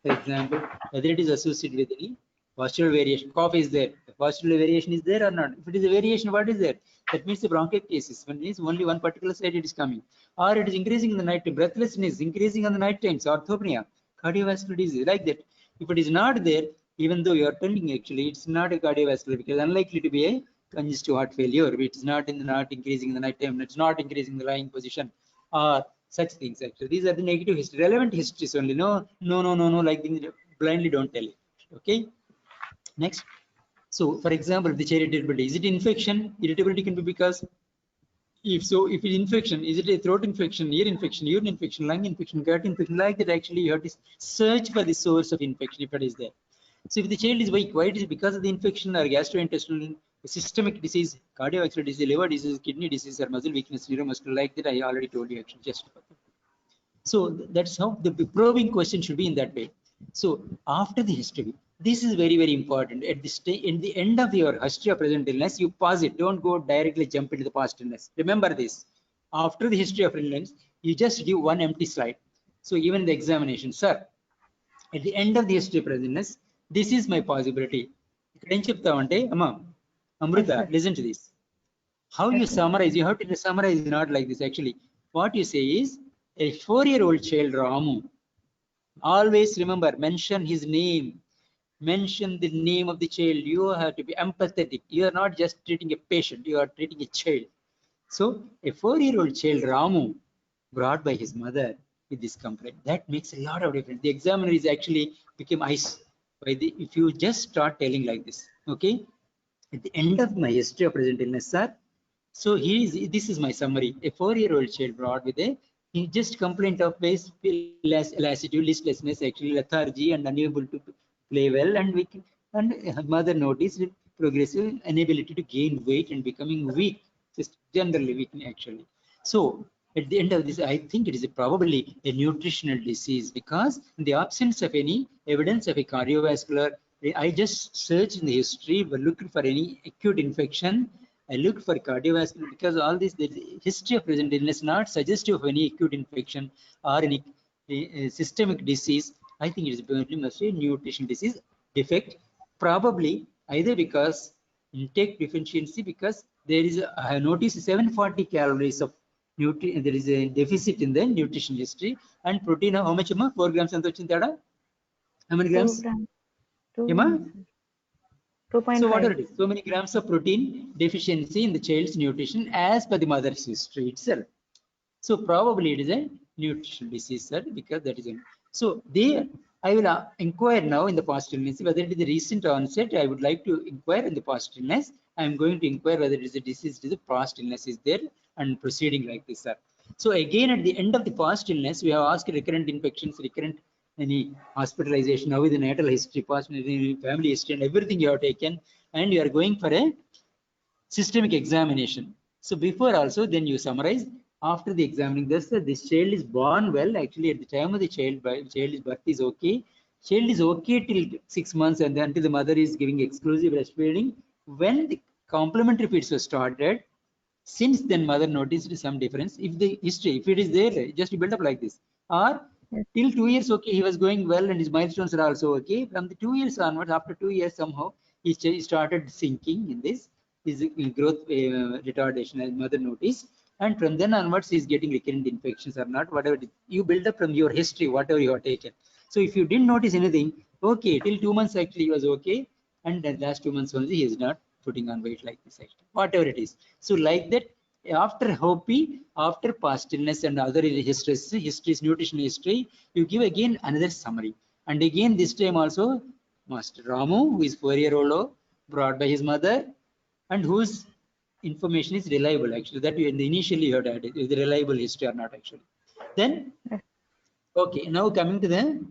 For example, whether it is associated with any postural variation, cough is there, the postural variation is there or not. If it is a variation, what is there? That means the bronchiectasis, when it is only one particular side it is coming, or it is increasing in the night, breathlessness increasing on the night times, orthopnea, cardiovascular disease, like that. If it is not there, even though you are telling actually it's not a cardiovascular, because unlikely to be a congestive heart failure, it is not increasing in the night time, it's not increasing the lying position, or such things. Actually, these are the negative history, relevant histories only. No, like things blindly don't tell it. Okay. Next. So for example, the chair irritability, is it infection? Irritability can be because, if it is infection, is it a throat infection, ear infection, urine infection, lung infection, gut infection, like that? Actually, you have to search for the source of infection if it is there. So if the child is weak, why it is because of the infection or gastrointestinal, systemic disease, cardiovascular disease, liver disease, kidney disease, or muscle weakness, neuromuscular, like that I already told you actually just. So that's how the probing question should be in that way. So after the history, This is very, very important. At this in the end of your history of present illness, you pause it. Don't go directly jump into the past illness. Remember this. After the history of illness, you just give one empty slide. So even the examination, sir, at the end of the history of present illness, this is my possibility. Amrita, listen to this. How you summarize, you have to summarize not like this actually. What you say is, a 4-year-old child, Ramu, always remember, mention his name. Mention the name of the child. You have to be empathetic. You are not just treating a patient, you are treating a child. So a 4-year-old child, Ramu, brought by his mother with this complaint. That makes a lot of difference. The examiner is actually became ice by the, if you just start telling like this. Okay. At the end of my history of present illness, sir. So this is my summary. A 4-year-old child brought with a he just complaint of base lassitude, listlessness, actually lethargy, and unable to play well, and weak. And her mother noticed progressive inability to gain weight and becoming weak, just generally weak actually. So at the end of this, I think it is probably a nutritional disease, because in the absence of any evidence of a cardiovascular, I just searched in the history, but looking for any acute infection. I looked for cardiovascular, because all this, the history of present illness not suggestive of any acute infection or any systemic disease. I think it is mostly nutrition disease defect, probably either because intake deficiency, because there is I have noticed 740 calories of nutrient, there is a deficit in the nutrition history, and protein how much? 4 grams. How many grams? 2 grams. 2 So whatever 2.5. it is, so many grams of protein deficiency in the child's nutrition as per the mother's history itself. So probably it is a nutritional disease, sir, because that is a, so there I will inquire now in the past illness whether it is a recent onset. I would like to inquire in the past illness. I am going to inquire whether it is a disease, it is a past illness is there, and proceeding like this, sir. So again, at the end of the past illness, we have asked recurrent infections, recurrent any hospitalization, how is the natal history, past family history, and everything you have taken, and you are going for a systemic examination. So before also, then you summarize after the examining this, this child is born well. Actually, at the time of the child's birth is okay. Child is okay till 6 months, and then until the mother is giving exclusive breastfeeding. When the complementary feeds were started, since then mother noticed some difference. If the history, if it is there, just build up like this. Or till 2 years, okay, he was going well and his milestones are also okay. From the 2 years onwards, after 2 years, somehow he started sinking in this. His growth retardation, as mother noticed, and from then onwards he's getting recurrent infections or not, whatever you build up from your history, whatever you have taken. So if you didn't notice anything, okay, till 2 months actually he was okay, and the last 2 months only he is not putting on weight like this actually, whatever it is. So like that, after HOPI, after past illness and other histories, nutrition history, you give again another summary, and again this time also Master Ramu, who is 4-year-old, brought by his mother, and whose information is reliable actually, that you initially you have to add it, is the reliable history or not actually. Then okay, now coming to the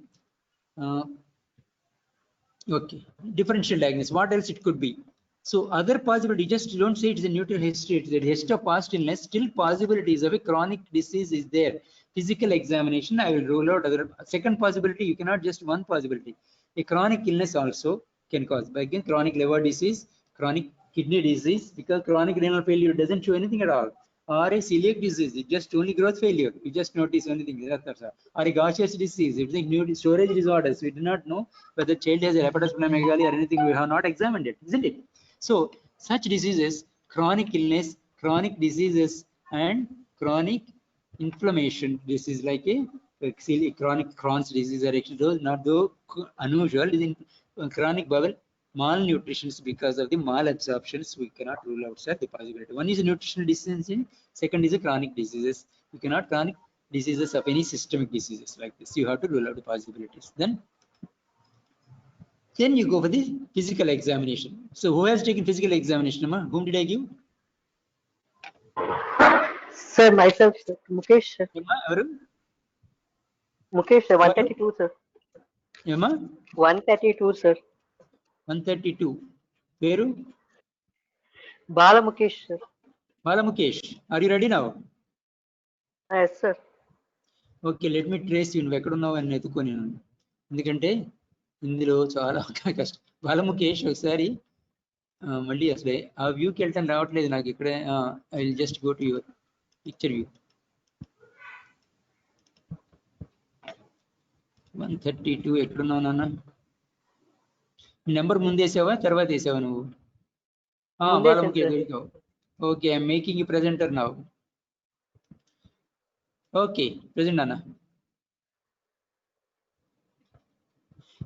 okay, differential diagnosis, what else it could be. So other possibility, just don't say it is a neutral history, it is a history of past illness, still possibilities of a chronic disease is there. Physical examination, I will rule out other. Second possibility, you cannot just one possibility. A chronic illness also can cause, but again, chronic liver disease, chronic kidney disease, because chronic renal failure doesn't show anything at all. Or a celiac disease, it just only growth failure, you just notice anything. Or a Gaucher's disease, it's like storage disorders, we do not know whether the child has a hepatosplenomegaly or anything, we have not examined it, isn't it? So such diseases, chronic illness, chronic diseases, and chronic inflammation, this is like a chronic Crohn's disease, or actually those not though unusual, is in chronic bowel malnutrition because of the malabsorptions, we cannot rule outside the possibility. One is a nutritional deficiency, second is a chronic diseases. You cannot chronic diseases of any systemic diseases like this. You have to rule out the possibilities. Then you go for the physical examination. So who has taken physical examination, Amma? Whom did I give? Sir, myself, sir. Mukesh, sir. Amma, Mukesh, sir, 132, sir. Amma? 132, sir. 132. Peru? Bala Mukesh, sir. Bala Mukesh, are you ready now? Yes, sir. Okay, let me trace you. ఎక్కడున్నావు అని ఎత్తుకొని ఎందుకంటే ఇందులో చాలా కష్టం. బాలముఖేష్ ఒకసారి మళ్ళీ అసలే ఆ వ్యూకి వెళ్ళటం రావట్లేదు నాకు ఇక్కడ. I will just go to your picture view. 132 ఎక్కడున్నావు నాన్న? నెంబర్ ముందేసావా తర్వాత వేసావా నువ్వు? బాలముఖేష్ దొరికావు. Okay, I'm making you presenter now. Okay, present Anna.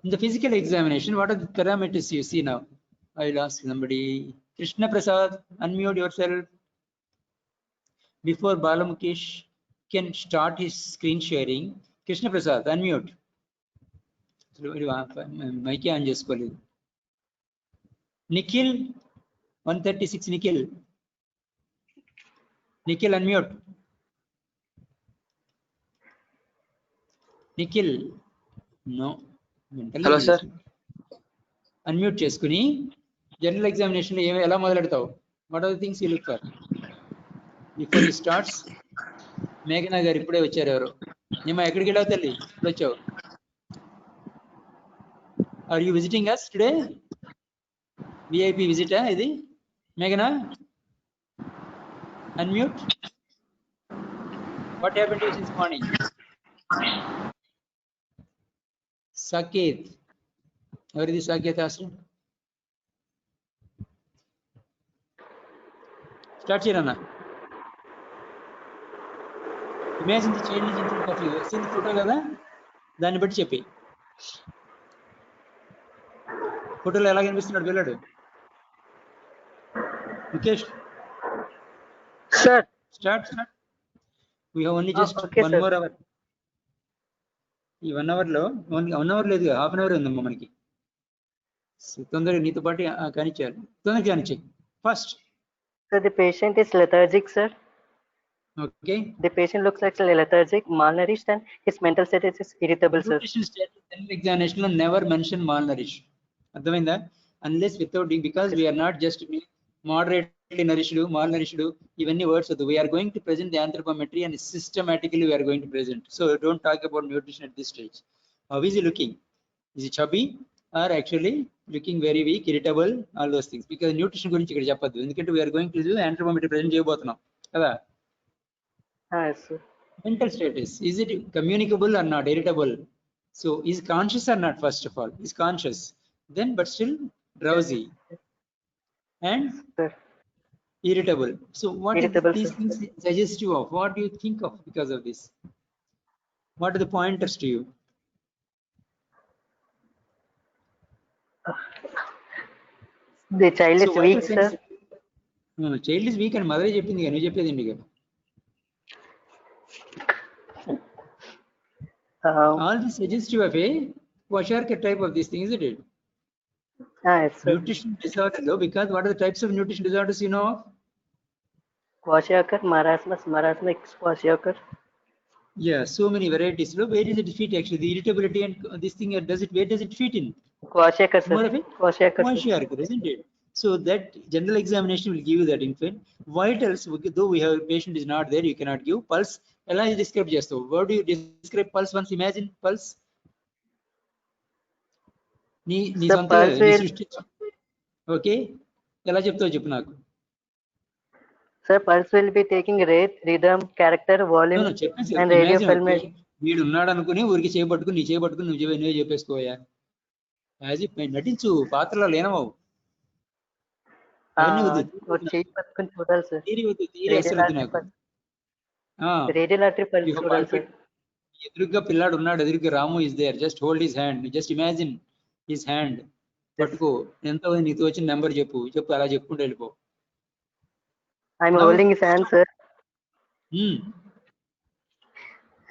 In the physical examination, what are the parameters you see now? I will ask somebody. Krishna Prasad, unmute yourself. Before Balamukesh can start his screen sharing, Krishna Prasad, unmute. Mic on చేసుకోలేదు. Nikhil, 136 Nikhil. Nikhil, unmute. Nikhil no. Hello sir. Unmute చేసుకుని general examination లో ఎలా మొదలెడతావు? What are the things you look for before you starts? మేఘనా గారు ఇప్పుడే వచ్చారు. ఎవరు ఏమో? ఎక్కడికి వెళ్ళావు తల్లి? ఇప్పుడు వచ్చావు. Are you visiting us today? VIP విజిటా ఇది? మేఘనా unmute. What happened to you since morning? Saketh, ఎవరిది సాకేత్ ఆశ్రమ్? స్టార్ట్ చేయరన్నా. Imagine the child in front of you. Seen photo కదా, దాన్ని బట్టి చెప్పి. ఫోటోలో ఎలా కనిపిస్తున్నాడు పిల్లాడు? Mukesh sir, start. We have only just 1 more hour. ఈ 1 hour లో 1 hour లేదు, హాఫ్ అన్ అవర్ ఉందమ్మా మనకి. తొందరగా నీతో పాటు కానిచ్చారు. తొందరగా కానిచ్చాయి. First, the patient is lethargic, sir. Okay. The patient looks like lethargic, malnourished, and his mental status is irritable, sir. Nutrition status in examination lo never mention malnourished. అర్థమైందా? Unless without, because we are not just moderately nourished, malnourished, ఇవన్నీ words. We are going to present the anthropometry and systematically we are going to present. So don't talk about nutrition at this stage. How is he looking? Is he chubby or actually looking very weak, irritable, all those things? Because nutrition గురించి ఇక్కడ చెప్పొద్దు, ఎందుకంటే we are going to do anthropometry present చేయబోతున్నాం కదా. Yes, sir. Mental status, is it communicable or not, irritable? So is conscious or not? First of all, is conscious, then but still drowsy and irritable. So what Irritable, these sir. things suggest you of? What do you think of because of this? What are the pointers to you? The child is So weak, sir. Child is weak and mother చెప్పింది కదా, నువ్వు చెప్పేది కదా. All this suggestive of a Kwashiorkor type of these things, isn't it? Yes, sir. Nutrition disorder, though, because what are the types of nutrition disorders you know of? Kwashiorkor, marasmus, marasmic Kwashiorkor. Yeah, so many varieties. So where does it fit actually? The irritability and this thing, where does it fit in? Kwashiorkor, sir. More of it? Kwashiorkor, isn't it? So that general examination will give you that infant. Vitals, though we have patient is not there, you cannot give. Pulse, ఎలా describe చేస్తావు? What do you describe pulse once? Imagine pulse. నీ సొంత సృష్టి. Okay, ఎలా చెప్తావు చెప్పు నాకు. Sir, pulse will be taking rate, rhythm, character, volume, and radio filmation. వీడు ఉన్నాడు అనుకుని ఊరికి చేయబట్టుకుని నీ చేయబట్టుకుని నువ్వే చెప్పేసుకోయా. యాజ్ నటించు, పాత్రలో లేనవు. చూడాలి సార్. ఎదురుగా పిల్లాడు ఉన్నాడు, ఎదురుగా Ramu is there, just hold his hand, just imagine his hand. పట్టుకో, ఎంత నీతో వచ్చిన నెంబర్ చెప్పు, అలా చెప్పుకుంటూ వెళ్ళిపో. I'm holding his hand, sir.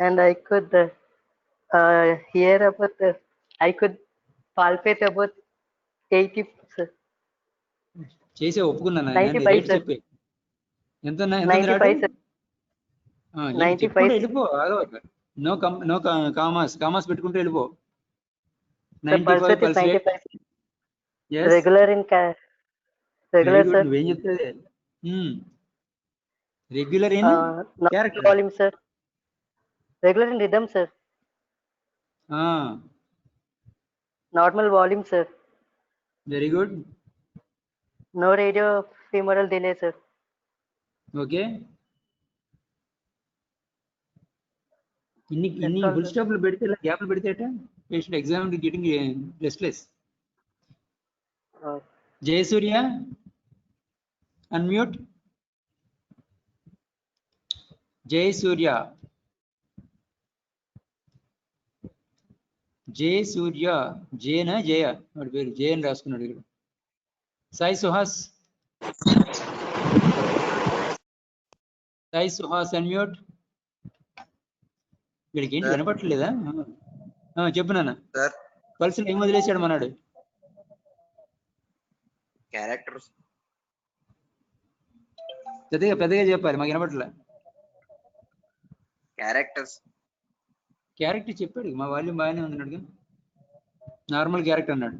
And I could hear about, I could palpate about 80, sir. చేసే ఒప్పుకున్నాను. 95, sir. ఎంత 95, sir. 95. వెళ్ళిపో, నో కామాస్ పెట్టుకుంటూ వెళ్ళిపో. 95. Regular in regular, sir. నువ్వేం చెప్తే regular in character, volume, sir. Regular in rhythm, sir. Normal volume, sir. Very good. No radio femoral delay, sir. Okay. That's Inni all, full sir. stop gap patient exam getting restless. Jayasuriya, unmute. Jayasuriya. Jayasuriya. Jay na Jaya. What పేరు Jay అని రాసుకున్నాడు ఇక్కడ. Sai Suhas. Sai Suhas unmute. వీడికి ఏంటి వినపట్లేదా? చెప్పు నాన్న. Sir pulse ఏం వదిలేశాడు మనాడు? క్యారెక్టర్స్ పెద్దగా చెప్పాలి, మాకు వినపట్లే. క్యారెక్టర్ చెప్పాడు, మా వాల్యూమ్ బాగానే ఉంది అన్నాడు. నార్మల్ క్యారెక్టర్ అన్నాడు.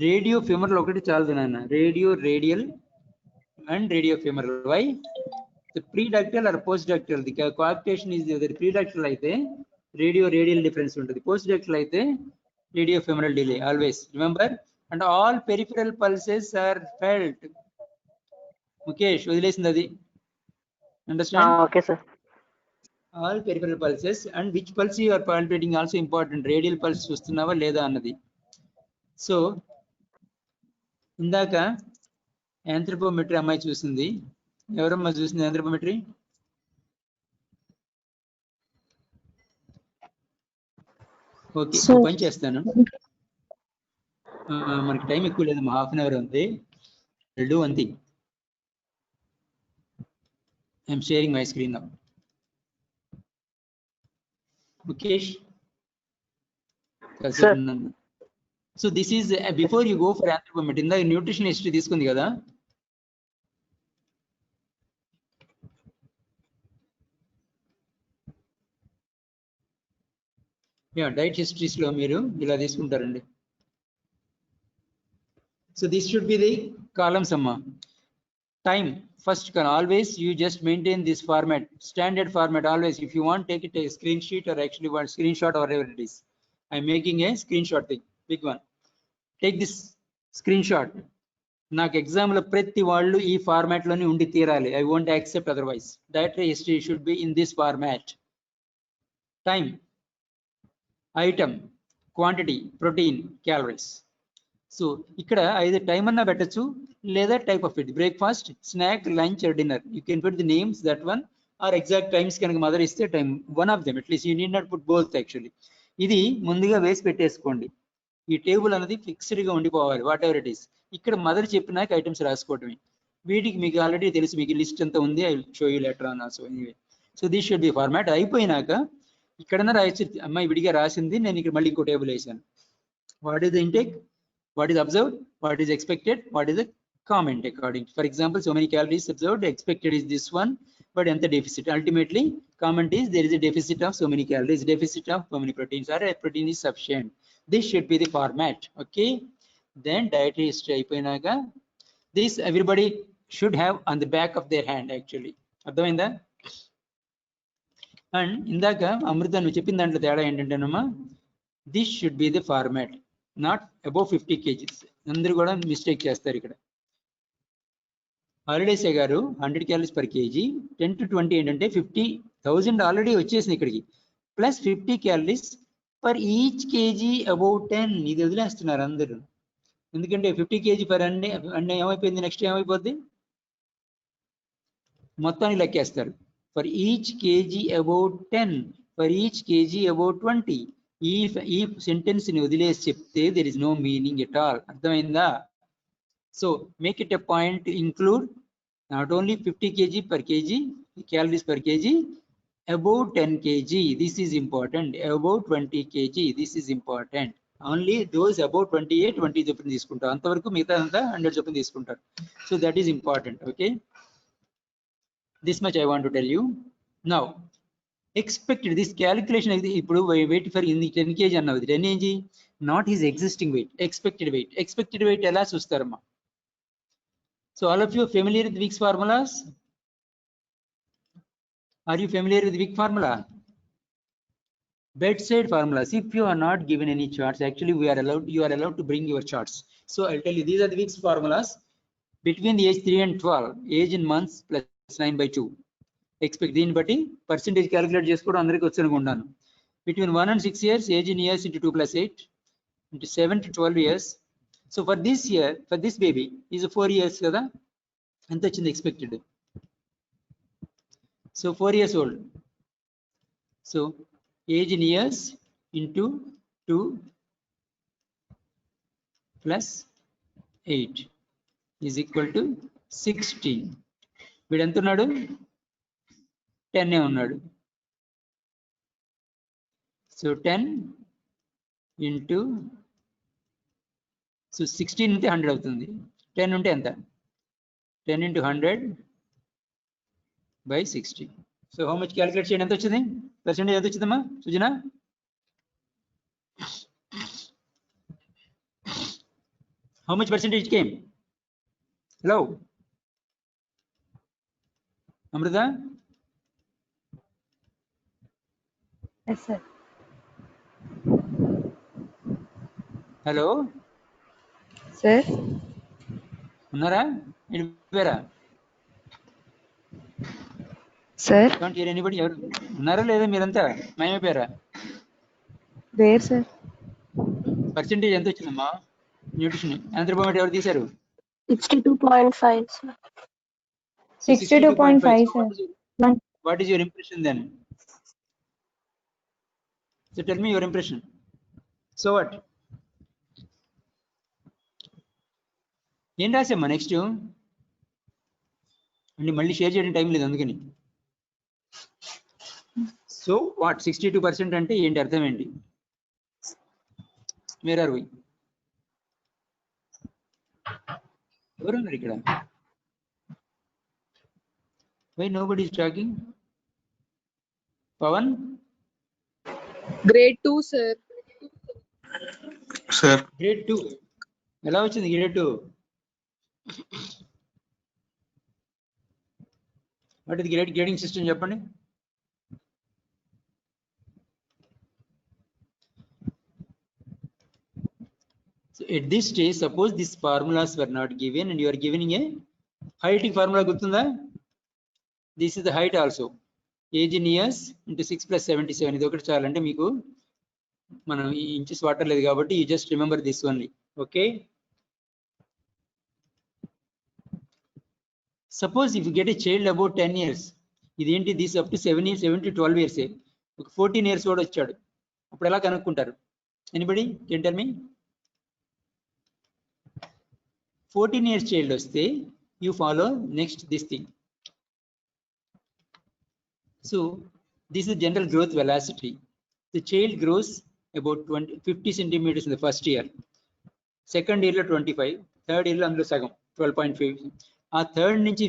రేడియో ఫెమరల్ ఒకటి చాలదు నాన్న. Radial and radio femoral. Why? Preductal or post ductal. The coarctation is preductal అయితే రేడియల్ డిఫరెన్స్ ఉంటుంది. పోస్ట్ డక్టల్ అయితే radio femoral delay always remember. And all peripheral pulses are felt. Mukesh వదిలేసింది అది. Understand? Okay, sir. All peripheral pulses and which pulse you are palpating also important. Radial pulse చూస్తున్నావా లేదా అన్నది. So ఇందాక యాంథ్రోపోమెట్రీ అమ్మాయి చూసింది. ఎవరమ్మా చూసింది యాంథ్రోపోమెట్రీ? ఓకే, పని చేస్తాను. మనకి టైం ఎక్కువ లేదు, హాఫ్ అన్ అవర్ ఉంది. I'll do one thing. I'm sharing my screen now. Mukesh. Sir. So this is before you go for anthropometry. In the nutrition history తీసుకుంది కదా. డైట్ హిస్టరీస్ లో మీరు ఇలా తీసుకుంటారండి. So this should be the columns amma. Time first can always you just maintain this format, standard format always. If you want, take it a screenshot or actually one screenshot or whatever it is. I'm making a screenshot thing, big one. Take this screenshot. నాకు exam లో ప్రతి వాళ్ళు ఈ format లోనే ఉండి తీరాలి. I won't accept otherwise. Dietary history should be in this format. Time, item, quantity, protein, calories. So ఇక్కడ either time అన్నా పెట్టచ్చు లేదా type of it. Breakfast, snack, lunch or dinner. You can put the names that one or exact times కనుక mother ఇస్తే time one of them at least. You need not put both actually. ఇది ముందుగా వేసి పెట్టేసుకోండి. ఈ టేబుల్ అనేది fixed గా ఉండిపోవాలి వాట్ ఎవర్ ఇట్ ఈస్. ఇక్కడ మదర్ చెప్పినాక ఐటమ్స్ రాసుకోవటమే. వీటికి మీకు ఆల్రెడీ తెలుసు, మీకు లిస్ట్ అంతా ఉంది. I will show you letter on also anyway. So this should be format. అయిపోయినాక ఇక్కడన్నా రాయొచ్చు, అమ్మాయి విడిగా రాసింది, నేను ఇక్కడ మళ్ళీ ఇంకో టేబుల్ వేసాను. What is the intake, what is observed, what is expected, what is the comment according. For example, so many calories observed, expected is this one, but and the deficit. Ultimately, comment is there is a deficit of so many calories, deficit of so many proteins, or a protein is sufficient. This should be the format. Okay. Then dietary history అయిపోయినాక this everybody should have on the back of their hand actually. అర్థమైందా? And ఇందాక అమృత నువ్వు చెప్పిన దాంట్లో తేడా ఏంటంటేనమ్మా, this should be the format. Not above 50 kgs. అందరూ కూడా mistake చేస్తారు ఇక్కడ. హాలిడేసే గారు 100 calories per kg, 10 to 20 ఏంటంటే 50,000 ఆల్రెడీ వచ్చేసింది ఇక్కడికి, plus 50 calories per each kg above 10. ఇది వదిలేస్తున్నారు అందరూ, ఎందుకంటే 50 kg per అన్నీ ఏమైపోయింది, నెక్స్ట్ ఏమైపోద్ది, మొత్తాన్ని లెక్కేస్తారు. For each KG above 10, for each KG above 20. ఈ సెంటెన్స్ ని వదిలేసి చెప్తే there is no meaning at all. అర్థమైందా? So make it a point to include not only 50 kg per kg, calories per kg, above 10 kg, this is important, above 20 kg, this is important. Only those above 20 చొప్పున తీసుకుంటారు, అంతవరకు మిగతా అంతా 100 చొప్పున తీసుకుంటారు. So that is important. Okay, this much I want to tell you. Now expected this calculation, ఇప్పుడు weight for in 10 kg అన్నది 10 kg, not his existing weight, expected weight. expected weight ఎలా చూస్తారమ్మా? So all of you are familiar with Wick's formulas? Are you familiar with Wick formula? Bedside formulas. If you are not given any charts, actually you are allowed to bring your charts. So I'll tell you, these are the week's formulas between the age 3 and 12, age in months plus 9/2. Expect దీన్ని బట్టి percentage calculate చేసుకోవడం అందరికీ వచ్చి అనుకుంటాను. Between 1 and 6 years, age in years into 2 plus 8 into 7 to 12 years. So for this year, for this baby is 4 years kada, ఎంత వచ్చింది expected. So 4 years old. So age in years into 2 plus 8 is equal to 16. వీడు ఎంత ఉన్నాడు? 10 ఉన్నాడు. So 10 into, so 16 ఉంటే 100 అవుతుంది. 10 ఉంటే ఎంత? 10 into 100 by 60. So how much calculate చేయండి, ఎంత వచ్చింది? Percentage ఎంత వచ్చిందమ్మా Sujana? How much percentage came? Hello? Amrita? Yes, sir. Hello? Sir? ఉన్నారా? వెళ్ళిపోయారా? Sir? Can't hear anybody. ఎవరు ఉన్నారా లేదా మీరంతా మాయమైపోయారా? Where, sir? పర్సెంటేజ్ ఎంత వచ్చిందమ్మా న్యూట్రిషన్? ఆంథ్రోపోమెట్రీ ఎవరు తీశారు? 62.5, sir. 62.5, sir. What is your impression then? So tell me your impression. So what? ఏం రాసామ్మా నెక్స్ట్? అంటే మళ్ళీ షేర్ చేయడం టైం లేదు అందుకని. సో వాట్ 62% అంటే ఏంటి, అర్థం ఏంటి? Where are we? ఎవరున్నారు ఇక్కడ? Why nobody is talking? Pawan? Grade 2, sir. Sir. Grade 2. ఎలా వచ్చింది grade 2? What is the grading system చెప్పండి? So at this stage, suppose these formulas were not given and you are giving a height formula గుర్తుందా? This is the height also. Age in years into 6 plus 77. ఇది ఒకటి చాలంటే మీకు, మనం ఈ inches water లేదు కాబట్టి you just remember this only. Okay. Suppose if you get a child about 10 years, ఇదేంటి, this up to 7 years, 7 to 12 years, ఒక 14 years కూడా వచ్చాడు, అప్పుడు ఎలా కనుక్కుంటారు? Anybody can tell me? 14 years child వస్తే you follow next this thing. So this is general growth velocity. The child grows about 50 centimeters in the first year, second year లో 25, third year లో అందులో సగం 12.5, ఆ థర్డ్ నుంచి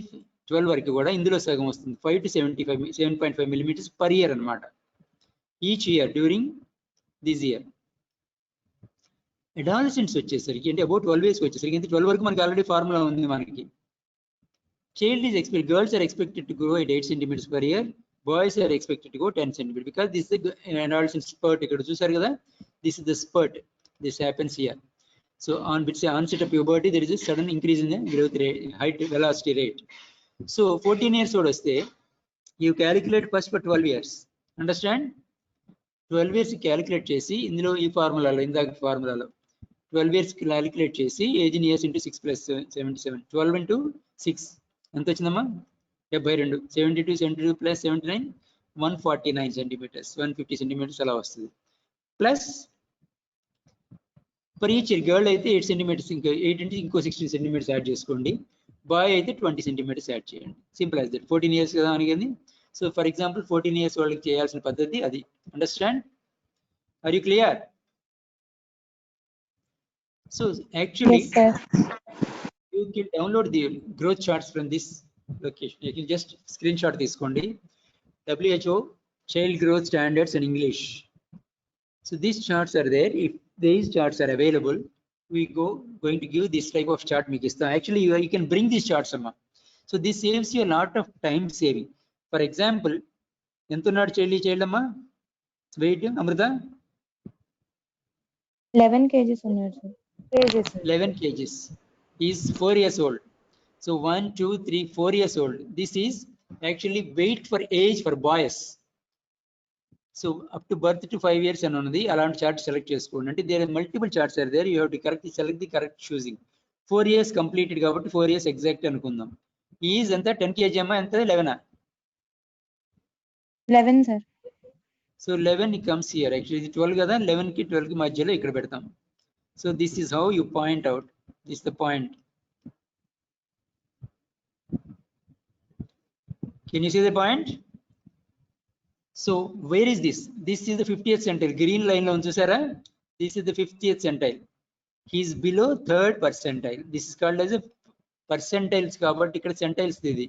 12 వరకు కూడా ఇందులో సగం వస్తుంది, 5 to 7.5 millimeters per year అన్నమాట, each year during this year. Adolescents వచ్చేసరికి అంటే అబౌట్ 12 years వచ్చేసరికి, అంటే 12 వరకు మనకి ఆల్రెడీ ఫార్ములా ఉంది మనకి. Child is expected, girls are expected to grow at 8 centimeters per year, boys are expected to go 10 centimeters, because this is the adolescent spurt. ఇక్కడ చూసారు కదా, this is the spurt, this happens here. So on which the onset of puberty, there is a sudden increase in the growth rate, height velocity rate. So 14 years old వస్తే you calculate first for 12 years. Understand? 12 years calculate చేసి ఇందులో ఈ ఫార్ములాలో, ఇందాక ఫార్ములాలో 12 years calculate చేసి age in years into 6 plus 77, 12 into 6 ఎంత వచ్చిందమ్మా? 72. 72 72 plus 79, 149 centimeters, 150 centimeters అలా వస్తుంది. Plus for each year, girl అయితే 8 centimeters, ఇంకా 8 into ఇంకో 16 centimeters యాడ్ చేసుకోండి, బాయ్ అయితే 20 centimeters యాడ్ చేయండి. Simple as that. 14 years కదా అనిగింది. సో ఫర్ ఎగ్జాంపుల్ 14 years వాళ్ళకి చేయాల్సిన పద్ధతి అది. Understand? Are you clear? So actually, Yes, you can download the growth charts from this location. You can just screenshot తీసుకోండి. WHO Child Growth Standards in English. So these charts are there. If these charts are available, we going to give this type of chart మీకు ఇస్తాం. Actually you can bring these charts అమ్మా. So this saves you a lot of time saving. For example, ఎంత ఉన్నాడు child అమ్మా? weight, Amrita? 11 kgs ఉన్నాడు sir. 11 kgs. He is 4 years old. So 1, 2, 3, 4 years old. This is actually weight for age for boys. So up to birth to 5 years and on the alarm chart select చేసుకోండి. There are multiple charts are there. You have to correctly select the correct choosing. 4 years completed కాబట్టి 4 years exact అనుకుందాం. Is ఎంత 10 kg అమ్మా ఎంత 11? 11 sir. So 11 comes here. Actually ఇది 12 కదా, 11 కి 12 కి మధ్యలో ఇక్కడ పెడతాం. So this is how you point out. This is the point. Can you see the point? So where is this? This is the 50th centile. Green line lo chusara. This is the 50th centile. He is below 3rd percentile. This is called as a percentiles kabatti ikkada centiles idi.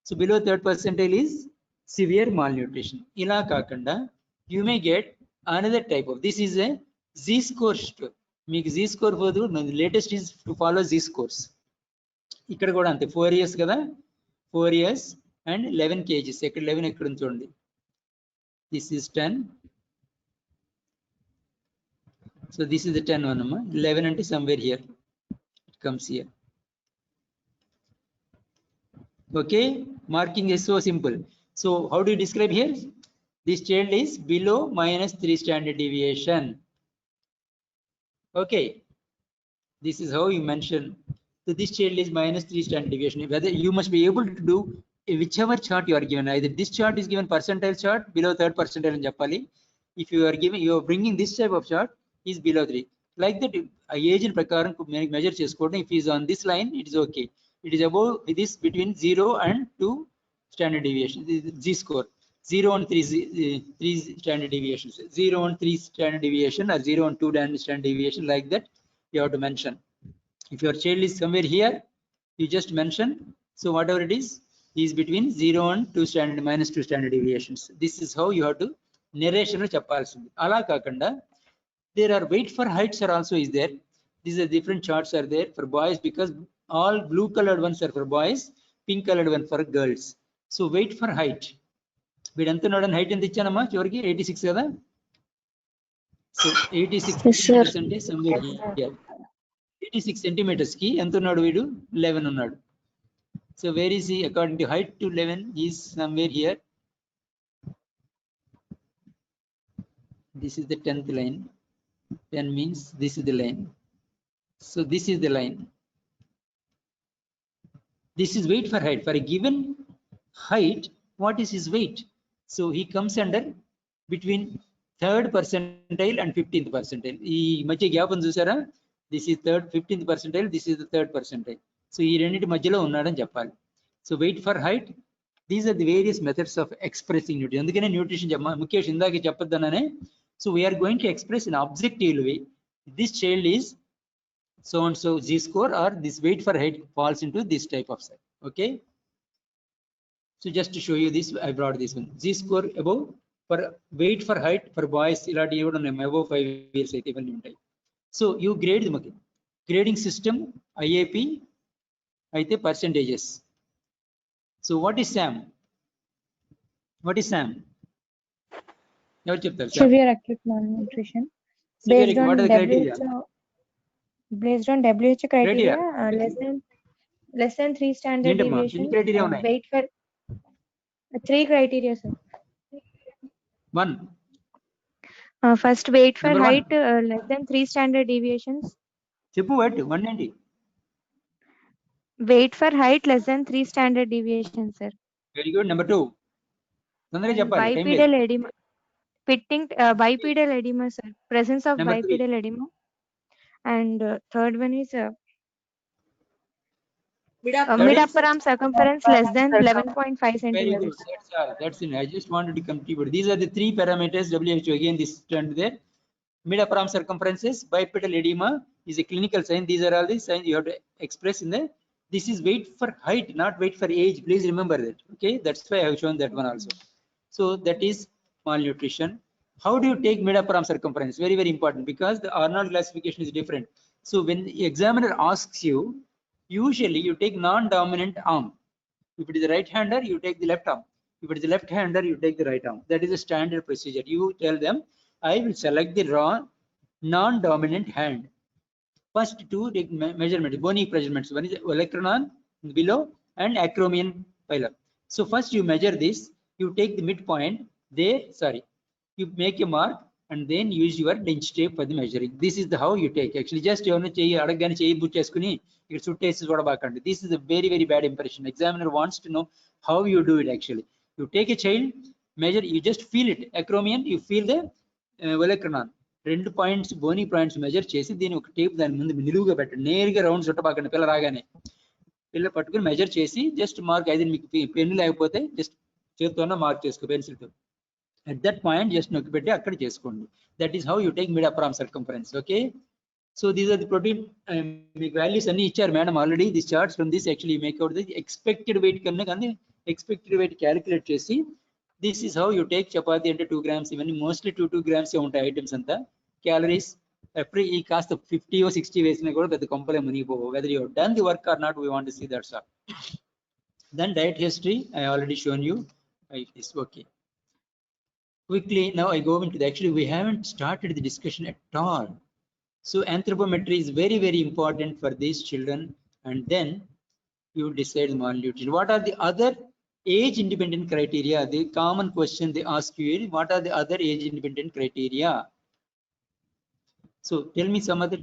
So below 3rd percentile is severe malnutrition. Ila kakanda you may get another type of. This is a Z-score. Meeku Z-score podu. Latest is to follow Z-scores. Ikkada kuda ante 4 years kada. 4 years and 11 kgs. Ekkada 11 ekkada undi chudandi. This is 10. So this is the 10 one. 11 and somewhere here. It comes here. Okay. Marking is so simple. So how do you describe here? This child is below -3 standard deviation. Okay. This is how you mention. So this child is -3 standard deviation. Whether you must be able to do whichever chart you are given. Either this chart is given percentile chart below 3rd percentile in Japali. If you are giving, you are bringing this type of chart is below 3. Like that, age in prakaram measure చేసుకోవడం. If he is on this line, it is okay. It is above this between 0 and 2 standard deviation. Z score 0 and 3 standard deviations. 0 and 3 standard deviation or 0 and 2 standard deviation, like that you have to mention. If your child is somewhere here, you just mention. So whatever it is between 0 and 2 standard -2 standard deviations. This is how you have to narration lo cheppalsindi. Ala kakanda there are weight for heights are also is there. These are different charts are there for boys because all blue colored ones are for boys, pink colored one for girls. So weight for height. వీడు ఎంత ఉన్నాడని height ఎంత ఇచ్చానమ్మా చివరికి 86 కదా. So 86 centimeters అంటే somewhere here. 86 centimeters కి ఎంత ఉన్నాడు వీడు 11 ఉన్నాడు. So where is he according to height to 11? He is somewhere here. This is the 10th line. 10 means this is the line. So this is the line. This is weight for height. For a given height, what is his weight? So he comes under between 3rd percentile and 15th percentile. ఈ మధ్య gap ఉంది చూసారా? This is 15th percentile. This is the 3rd percentile. So ఈ రెండింటి మధ్యలో ఉన్నాడని చెప్పాలి. So weight for height. These are the various methods of expressing nutrition. అందుకనే న్యూట్రిషన్ ముఖేష్ ఇందాక చెప్పొద్దననే. So we are going to express in objective way. This child is so and so Z score or this weight for height falls into this type of set. Okay. So just to show you this, I brought this one. Z score above for weight for height for boys ilati even above 5 years అయితే ఇవన్నీ ఉంటాయి. So you grade the grading system IAP అయితే percentages. So what is SAM? What is SAM? ఎవరు చెప్తారు? Severe acute malnutrition. Based on WHO criteria, less than 3 standard deviations. Weight for 3 criteria, sir. 1. First, weight for height less than 3 standard deviations. చెప్పు what 1 ఏంటి? Weight for height less than 3 standard deviations, sir. Very good. Number 2. తొందరగా చెప్పాలి. Bipedal edema. Bipedal edema, sir. Presence of Number bipedal 3. edema. And third one is mid-upper arm circumference less than 11.5 centimeters. Very good. That's it. I just wanted to complete. These are the 3 parameters WHO. Again, this stand there. Mid-upper arm circumferences, bipedal edema is a clinical sign. These are all the signs you have to express in the. This is weight for height, not weight for age. Please remember that. Okay, that's why I have shown that one also. So that is malnutrition. How do you take mid-upper arm circumference? Very, very important because the Arnold classification is different. So when the examiner asks you, usually you take non-dominant arm. If it is a right-hander, you take the left arm. If it is the left hander, you take the right arm. That is a standard procedure. You tell them, I will select the non-dominant hand. First two measurements, bony measurements. One is olecranon below and acromion pillar. So first you measure this, you take the midpoint there, you make a mark and then use your bench tape for the measuring. This is the how you take. Actually, just you adagani cheyi bucheskuni ఇక్కడ suitcases చూడబాకండి. This is a very, very bad impression. Examiner wants to know how you do it actually. You take a child, measure, you just feel it. Acromion, you feel the olecranon. 2 points bony points measure చేసి దీని ఒక tape దాని ముందు నిలువుగా పెట్టండి. నేరుగా round చుట్టబాకండి పిల్ల రాగానే. పిల్ల పట్టుకుని మెజర్ చేసి జస్ట్ మార్క్ అయితే మీకు పెన్ లేకపోతే జస్ట్ చేతితోనే మార్క్ చేసుకో పెన్సిల్ తో. At that point just నొక్కి పెట్టి అక్కడ చేసుకోండి. That is how you take mid upper arm circumference. Okay, so these are the protein మీకు వాల్యూస్ అన్ని ఇచ్చారు madam already. This charts from this actually make out the expected weight కన్నా కానీ expected weight calculate చేసి this is how you take chapati అంటే 2 grams, ఇవన్నీ mostly 2 grams ఉంటాయి items అంతా. క్యాలరీస్ ఎవ్రీ ఈ కాస్త 50 or 60 వేసినా కూడా పెద్ద కొంపలే మునిగిపోవు. whether you have done the work or not, we want to see that, sir. Then diet history I already shown you. It is okay. Quickly now I go into the, actually we haven't started the discussion at all. So anthropometry is very, very important for these children, and then you decide malnutrition. What are the other age independent criteria? The common question they ask you is, what are the other age independent criteria? So tell me some other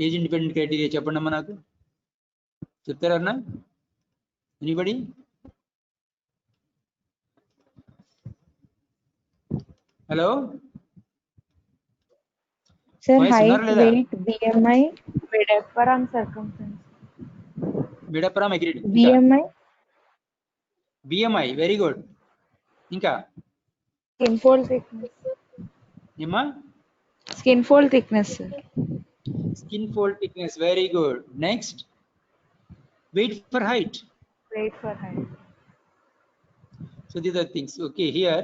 age independent criteria. Cheppandamma naaku cheptararna? Anybody? Hello? Sir, Voice height, unnara leda? weight, BMI, mid upper arm circumference. Mid upper arm agreed. BMI, very good. Inka? Skin fold thickness. Emma? Skin fold thickness, sir. Skin fold thickness, very good. Next, weight for height. Weight for height. So these are things. Okay, here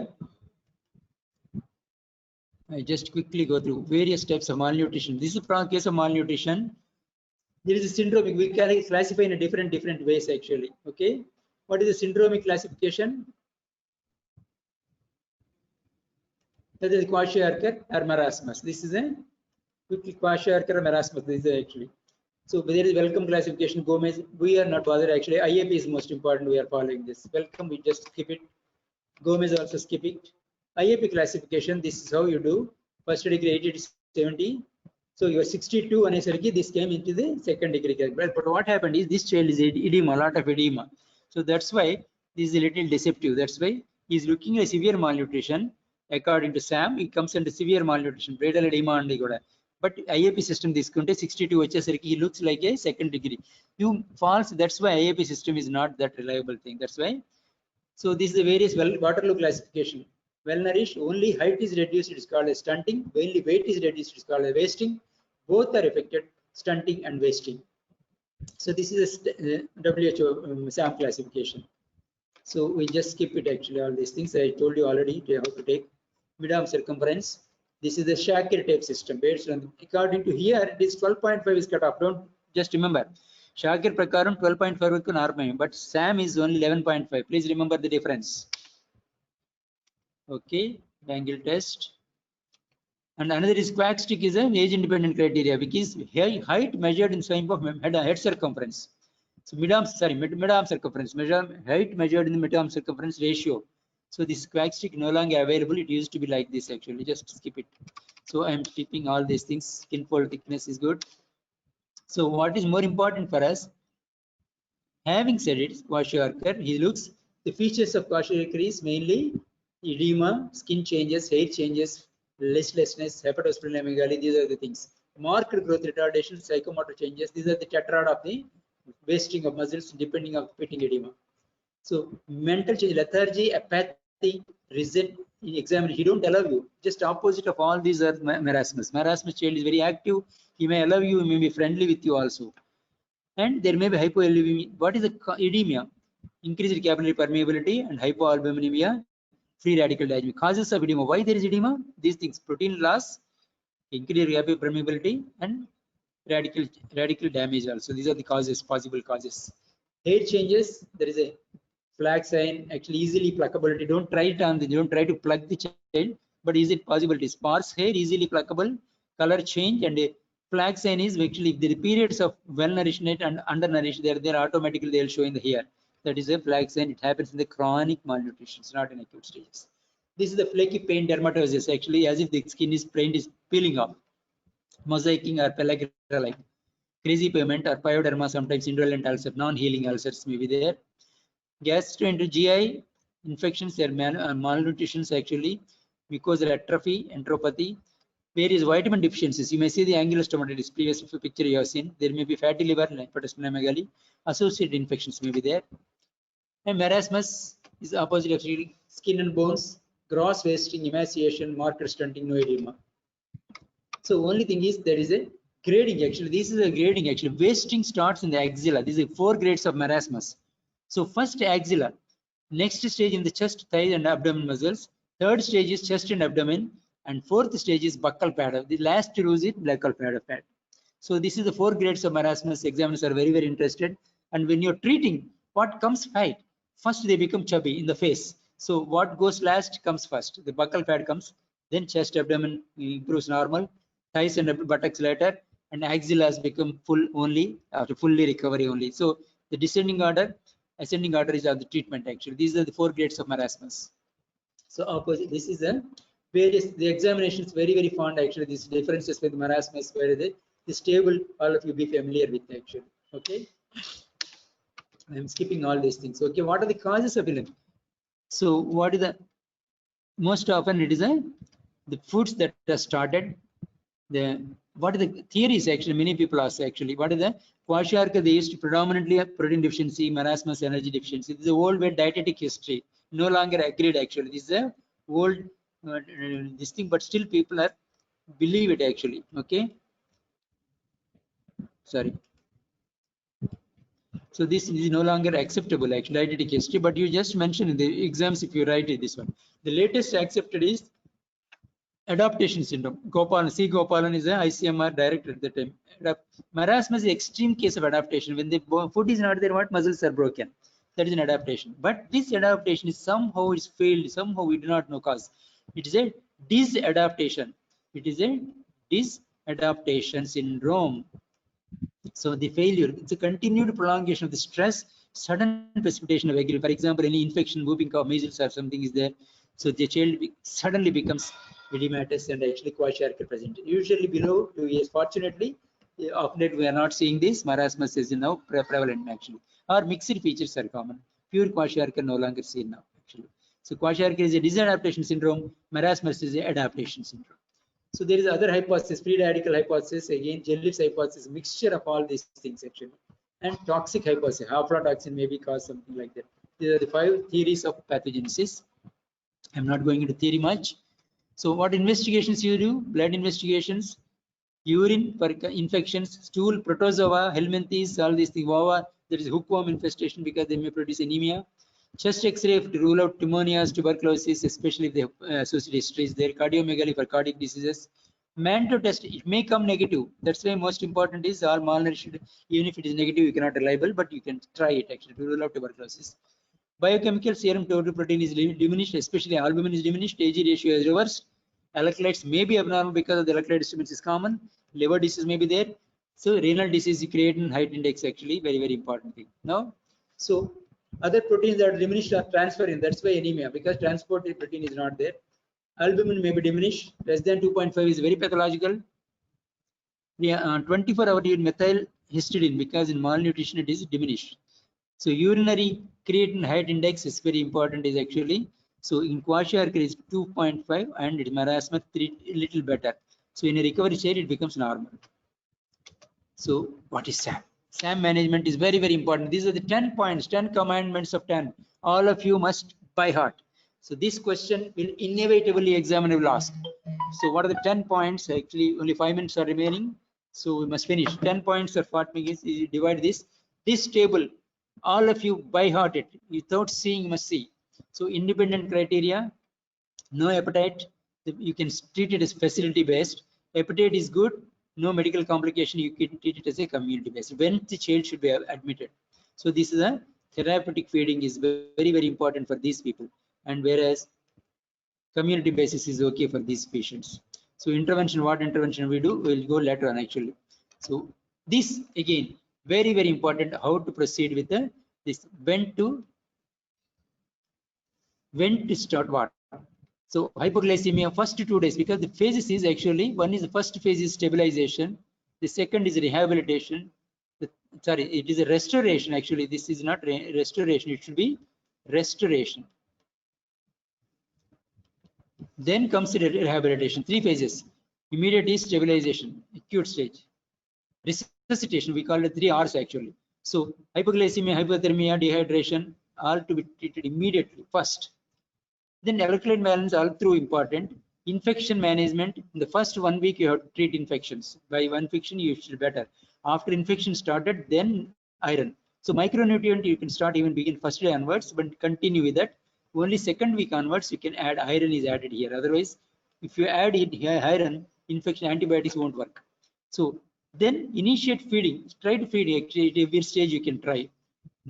I just quickly go through various types of malnutrition. This is a case of malnutrition. There is a syndromic. We can classify in a different ways actually. Okay, what is the syndromic classification? That is Kwashiorkor or marasmus. This is a quickly Kwashiorkor or marasmus. This is actually. So there is welcome classification. Gomez. We are not bothered actually. IAP is most important. We are following this. Welcome. We just skip it. Gomez also skip it. IAP classification. This is how you do. First degree 80 to 70. So you are 62 and this came into the second degree. But what happened is this child is edema, a lot of edema. So that's why this is a little deceptive. That's why he is looking at severe malnutrition. According to Sam, it comes under severe malnutrition, bradal edema and but IAP system this 62 he looks like a second degree. You false. That's why IAP system is not that reliable thing. That's why. So this is the various Waterloo classification. Well nourished, only height is reduced, it is called as stunting. Only weight is reduced, it is called as wasting. Both are affected, stunting and wasting. So this is a WHO SAM classification. So we just skip it actually, all these things. I told you already how to take mid-arm circumference. This is the Shaker tape system. Based on, according to here, it is 12.5 is cut off. Don't just remember. Shaker prakaram 12.5 normal, but SAM is only 11.5. Please remember the difference. Okay, Bangle test. And another is quack stick is an age independent criteria because height measured in terms of head circumference. So mid-arm circumference, height measured in the mid-arm circumference ratio. So this quack stick no longer available. It used to be like this actually. Just skip it. So I am keeping all these things. Skin fold thickness is good. So what is more important for us? Having said it, Kwashiorkor, he looks, the features of Kwashiorkor is mainly edema, skin changes, hair changes, listlessness, hepatosplenomegaly. These are the things. Marked growth retardation, psychomotor changes. These are the tetrad of the wasting of muscles depending on pitting edema. So mental change, lethargy, apathy, resent. In examine, he don't allow you. Just opposite of all these are marasmus. Marasmus child is very active. He may allow you. He may be friendly with you also. And there may be hypoalbuminemia. What is the edema? Increased capillary permeability and hypoalbuminemia. Free radical damage. Causes of edema. Why there is edema? These things: protein loss, increased capillary permeability, and radical damage also. These are the causes, possible causes. Hair changes. There is a flag sign, actually easily pluckability. Don't try it on the, don't try to plug the child, but is it possible? It is sparse hair, easily pluckable, color change, and a flag sign is actually if the periods of well nourished and undernourished, they're automatically they'll show in the hair. That is a flag sign. It happens in the chronic malnutrition, it's not in acute stages. This is the flaky pain dermatosis, actually as if the skin is paint is peeling off. Mosaicing or pellagra like crazy pigment or pyoderma, sometimes indolent ulcer, non-healing ulcers may be there. Gastrointestinal GI infections, there malnutritions actually, mucosal atrophy, enteropathy, various vitamin deficiencies. You may see the angular stomatitis, previous picture you have seen. There may be fatty liver, hepatosplenomegaly, associated infections may be there. And marasmus is the opposite of skin and bones, gross wasting, emaciation, marker stunting, no edema. So only thing is there is a grading actually. This is a grading actually. Wasting starts in the axilla. These are 4 grades of marasmus. So first axilla, next stage in the chest, thigh and abdomen muscles, third stage is chest and abdomen, and fourth stage is buccal pad. The last row is buccal pad. So this is the 4 grades of marasmus. Examiners are very interested. And when you're treating, what comes right? First they become chubby in the face. So what goes last comes first. The buccal pad comes, then chest, abdomen improves normal, thighs and buttocks later, and axilla has become full only after fully recovery only. So the descending order, ascending order is of the treatment actually. These are the 4 grades of marasmus. So opposite, this is a various, the examination is very fond actually. These differences with marasmus, where this table all of you be familiar with actually. Okay, I'm skipping all these things. Okay, what are the causes of illness? So what is the most often it is the foods that are started. The what are the theories actually? Many people ask actually what is the Kwashiorkor? They used to predominantly protein deficiency, marasmus energy deficiency. This is a old way dietetic history, no longer agreed actually. This is a old this thing, but still people are believe it actually. Okay, sorry. So this is no longer acceptable actually, dietetic history, but you just mentioned in the exams if you write it this one. The latest accepted is adaptation syndrome. Gopalan, C. Gopalan is an ICMR director at the time. Marasmus is an extreme case of adaptation. When the food is not there, what muscles are broken. That is an adaptation. But this adaptation is somehow is failed. Somehow we do not know cause. It is a disadaptation. It is a disadaptation syndrome. So the failure, it's a continued prolongation of the stress, sudden precipitation of aggravation. For example, any infection, whooping cough, measles or something is there. So the child suddenly becomes edematous and actually Kwashiorkor present. Usually below 2 years. Fortunately, of late we are not seeing this. Marasmus is now prevalent actually. Or mixed features are common. Pure Kwashiorkor no longer seen now actually. So Kwashiorkor is a disadaptation syndrome. Marasmus is an adaptation syndrome. So there is other hypothesis, free radical hypothesis, again Jeliff's hypothesis, mixture of all these things actually, and toxic hypothesis, aflatoxin may be cause something like that. These are the 5 theories of pathogenesis. I'm not going into theory much. So what investigations you do? Blood investigations, urine for infections, stool, protozoa, helminthes, all these things. There is hookworm infestation because they may produce anemia. Chest X-ray to rule out pneumonias, tuberculosis, especially if the associated history is there. Cardiomegaly for cardiac diseases. Manto test, it may come negative. That's why most important is all malnourished. Even if it is negative, you cannot reliable, but you can try it actually to rule out tuberculosis. Biochemical serum total protein is diminished, especially albumin is diminished. AG ratio is reversed. Electrolytes may be abnormal because of the electrolyte disturbance is common. Liver disease may be there. So renal disease, creatine height index actually very important thing. Now, so other proteins that are diminished are transferring. That's why anemia, because transported protein is not there. Albumin may be diminished. Less than 2.5 is very pathological. 24-hour methyl histidine, because in malnutrition it is diminished. So urinary creatine height index is very important. Is actually, so in Kwashiorkor is 2.5 and in marasmus 3, little better. So in a recovery state it becomes normal. So what is SAM? SAM management is very important. These are the 10 points, 10 commandments of 10. All of you must by heart. So this question will inevitably examiner will ask. So what are the 10 points? Actually only 5 minutes are remaining. So we must finish. 10 points of what means you divide this. This table, all of you by heart it. Without seeing, you must see. So independent criteria, no appetite. You can treat it as facility based. Appetite is good. No medical complication, you can treat it as a community based when the child should be admitted. So this is a therapeutic feeding is very, very important for these people. And whereas community basis is okay for these patients. So intervention, what intervention we do, we'll go later on actually. So this again, very, very important, how to proceed with this, when to start what. So hypoglycemia first 2 days, because the phases is actually, one is the first phase is stabilization, the second is rehabilitation, sorry, it is a restoration actually. This is not restoration, it should be restoration. Then comes the rehabilitation, 3 phases. Immediate is stabilization, acute stage. Resuscitation, we call it 3 R's actually. So hypoglycemia, hypothermia, dehydration, all to be treated immediately first. Then electrolyte balance all through important. Infection management, in the first 1 week you have to treat infections. By one infection you should better. After infection started, then iron. So micronutrient you can start even begin first day onwards, but continue with that. Only second week onwards you can add iron is added here. Otherwise, if you add it here iron, infection antibiotics won't work. So then initiate feeding. Try to feed actually at every stage you can try.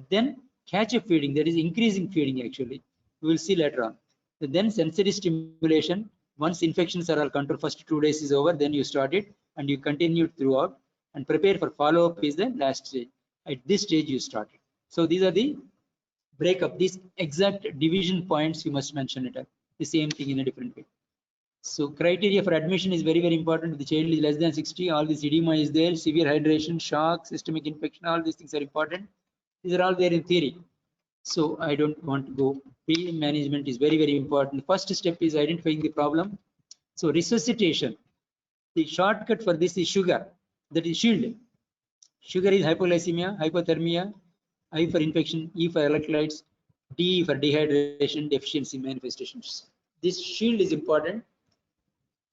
Then catch up feeding, that is increasing feeding actually. We will see later on. Then sensory stimulation. Once infections are all controlled, first 2 days is over, then you start it and you continue throughout, and prepare for follow-up is the last stage. At this stage you start it. So these are the breakup. These exact division points you must mention it. The same thing in a different way. So criteria for admission is very, very important. The child is less than 60, all this edema is there, severe hydration, shock, systemic infection, all these things are important. These are all there in theory. So I don't want to go. Pain management is very, very important. First step is identifying the problem. So resuscitation. The shortcut for this is sugar. That is shield. Sugar is hypoglycemia, hypothermia, I for infection, E for electrolytes, D for dehydration, deficiency manifestations. This shield is important.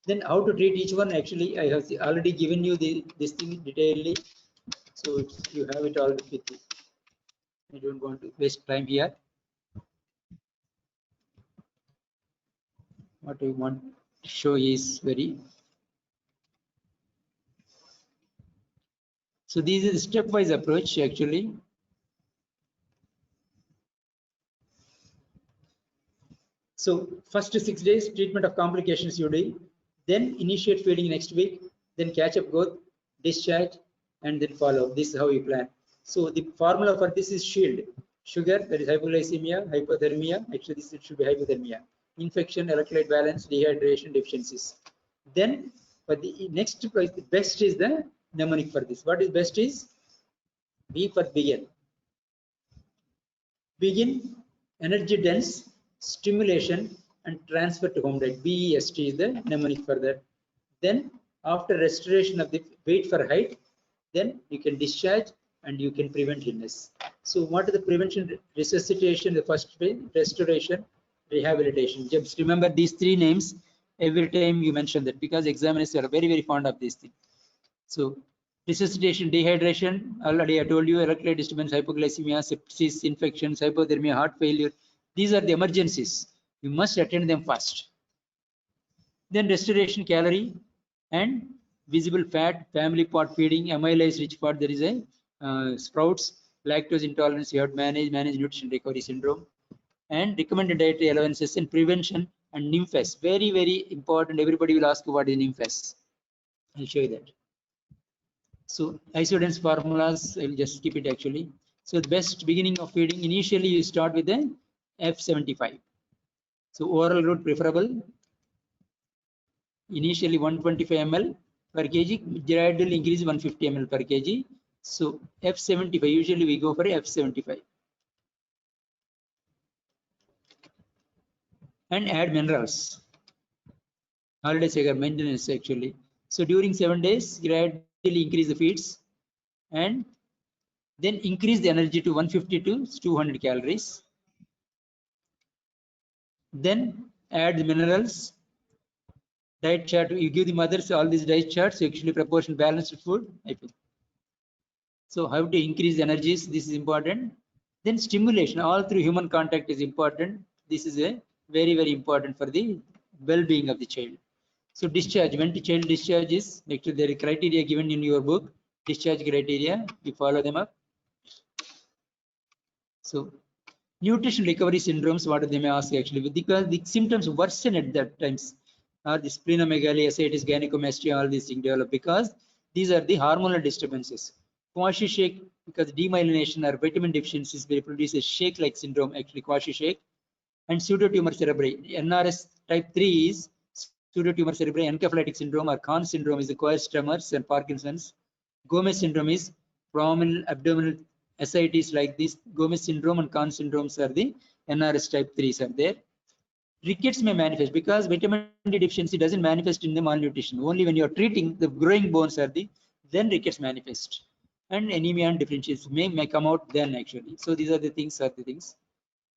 Then how to treat each one, actually I have already given you this thing detailedly. So you have it all with you. I don't want to waste time here. What I want to show is very. So this is a stepwise approach actually. So first 6 days treatment of complications you do, then initiate feeding next week, then catch up growth, discharge, and then follow. This is how you plan. So the formula for this is shield. Sugar, that is hypoglycemia, hypothermia. Actually, this should be hypothermia. Infection, electrolyte balance, dehydration, deficiencies. Then for the next price, the best is the mnemonic for this. What is best is B for begin. Begin, energy dense, stimulation, and transfer to home diet. BEST is the mnemonic for that. Then after restoration of the weight for height, then you can discharge and you can prevent illness. So what is the prevention? Resuscitation, the first phase, restoration, rehabilitation. Just remember these 3 names every time you mention that, because examiners are very, very fond of these things. So resuscitation, dehydration, already I told you, electrolyte disturbance, hypoglycemia, sepsis, infections, hypothermia, heart failure. These are the emergencies. You must attend them first. Then restoration, calorie and visible fat, family pot feeding, amylase rich fat, there is a sprouts, lactose intolerance, you have to manage nutrition recovery syndrome, and recommended dietary allowances and prevention and NYMFS. Very, very important. Everybody will ask what is NYMFS. I'll show you that. So isodense formulas, I will just skip it actually. So the best beginning of feeding, initially you start with the F75. So oral route preferable. Initially 125 ml per kg, gradually increase 150 ml per kg. So F75, usually we go for F75. And add minerals. Holiday sugar maintenance actually. So during 7 days, gradually increase the feeds and then increase the energy to 150 to 200 calories. Then add the minerals. Diet chart, you give the mothers all these diet charts, actually proportion balanced food. So how to increase energies, this is important. Then stimulation, all through human contact is important. This is a very, very important for the well-being of the child. So discharge, when the child discharges, actually there are criteria given in your book, discharge criteria, you follow them up. So nutrition recovery syndromes, what they may ask actually, because the symptoms worsen at that times, or the splenomegaly, ascites, gynecomastia, all these things develop because these are the hormonal disturbances. Kwashiorkor, because demyelination or vitamin deficiencies will produce a shake-like syndrome, actually Kwashiorkor. And pseudotumor cerebri, NRS type 3 is pseudotumor cerebri. Encephalitic syndrome or Conn syndrome is the Coors tremors and Parkinson's. Gomez syndrome is prominent abdominal ascites like this. Gomez syndrome and Conn syndromes are the NRS type 3s are there. Rickets may manifest because vitamin D deficiency doesn't manifest in the malnutrition. Only when you're treating the growing bones are the, then rickets manifest. And anemia and deficiencies may come out then actually. So these are the things,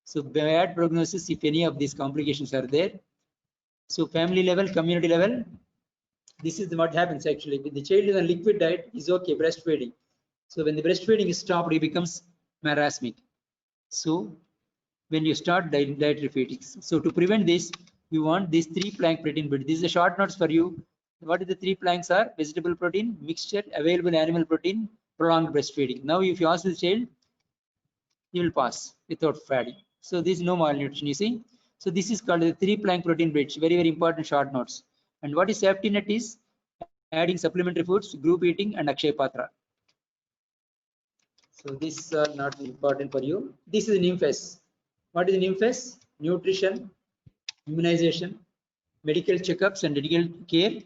So bad prognosis if any of these complications are there. So family level, community level, this is what happens actually. With the child is on liquid diet is okay, breastfeeding. So when the breastfeeding is stopped, it becomes marasmic. So when you start dietary feeding, so to prevent this, you want these 3 plank protein build. These are the short notes for you. What is the 3 planks are? Vegetable protein, mixture, available animal protein, prolonged breastfeeding. Now if you ask the child, you will pass without fatting. So this is no malnutrition, you see. So this is called the 3 plank protein bridge. Very, very important short notes. And what is safety net is adding supplementary foods, group eating, and Akshay Patra. So this is not important for you. This is NIMFS. What is NIMFS? Nutrition, immunization, medical checkups and medical care,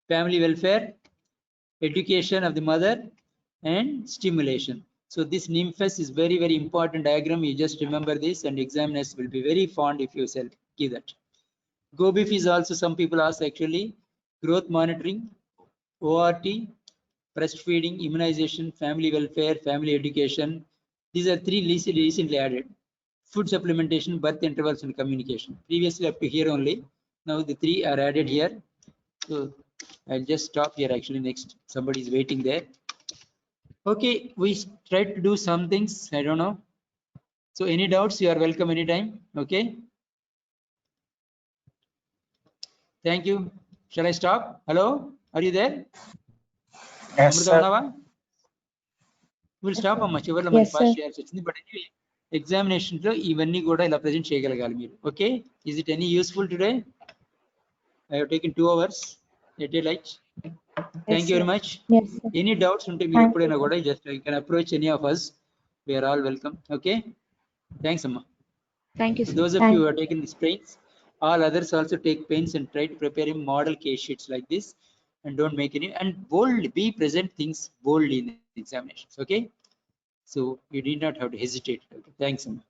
family welfare, education of the mother, and stimulation. So this NIMFS is very, very important diagram. You just remember this, and examiners will be very fond if you give that. GOBIF is also, some people ask actually, growth monitoring, ORT, breastfeeding, immunization, family welfare, family education. These are 3 recently added. Food supplementation, birth intervals, and communication. Previously up to here only. Now the 3 are added here. So I'll just stop here actually. Next, somebody is waiting there. Okay, we tried to do some things. I don't know. So any doubts, you are welcome anytime. Okay. Thank you. Shall I stop? Hello, are you there? Yes, sir. We'll stop on much. But anyway, examination lo ivanni kuda ila present cheyagalagali meer. Okay, is it any useful today? I have taken 2 hours at a light. Thank you very much. Yes, sir. Any doubts unte meer eppudaina kuda just you can approach any of us. We are all welcome. Okay, thanks amma. Thank you, sir. Those of you who have taken this pains, all others also take pains and try to prepare a model case sheets like this, and don't make any, and bold, be present things boldly in the examinations. Okay, so you need not have to hesitate. Okay? Thanks amma.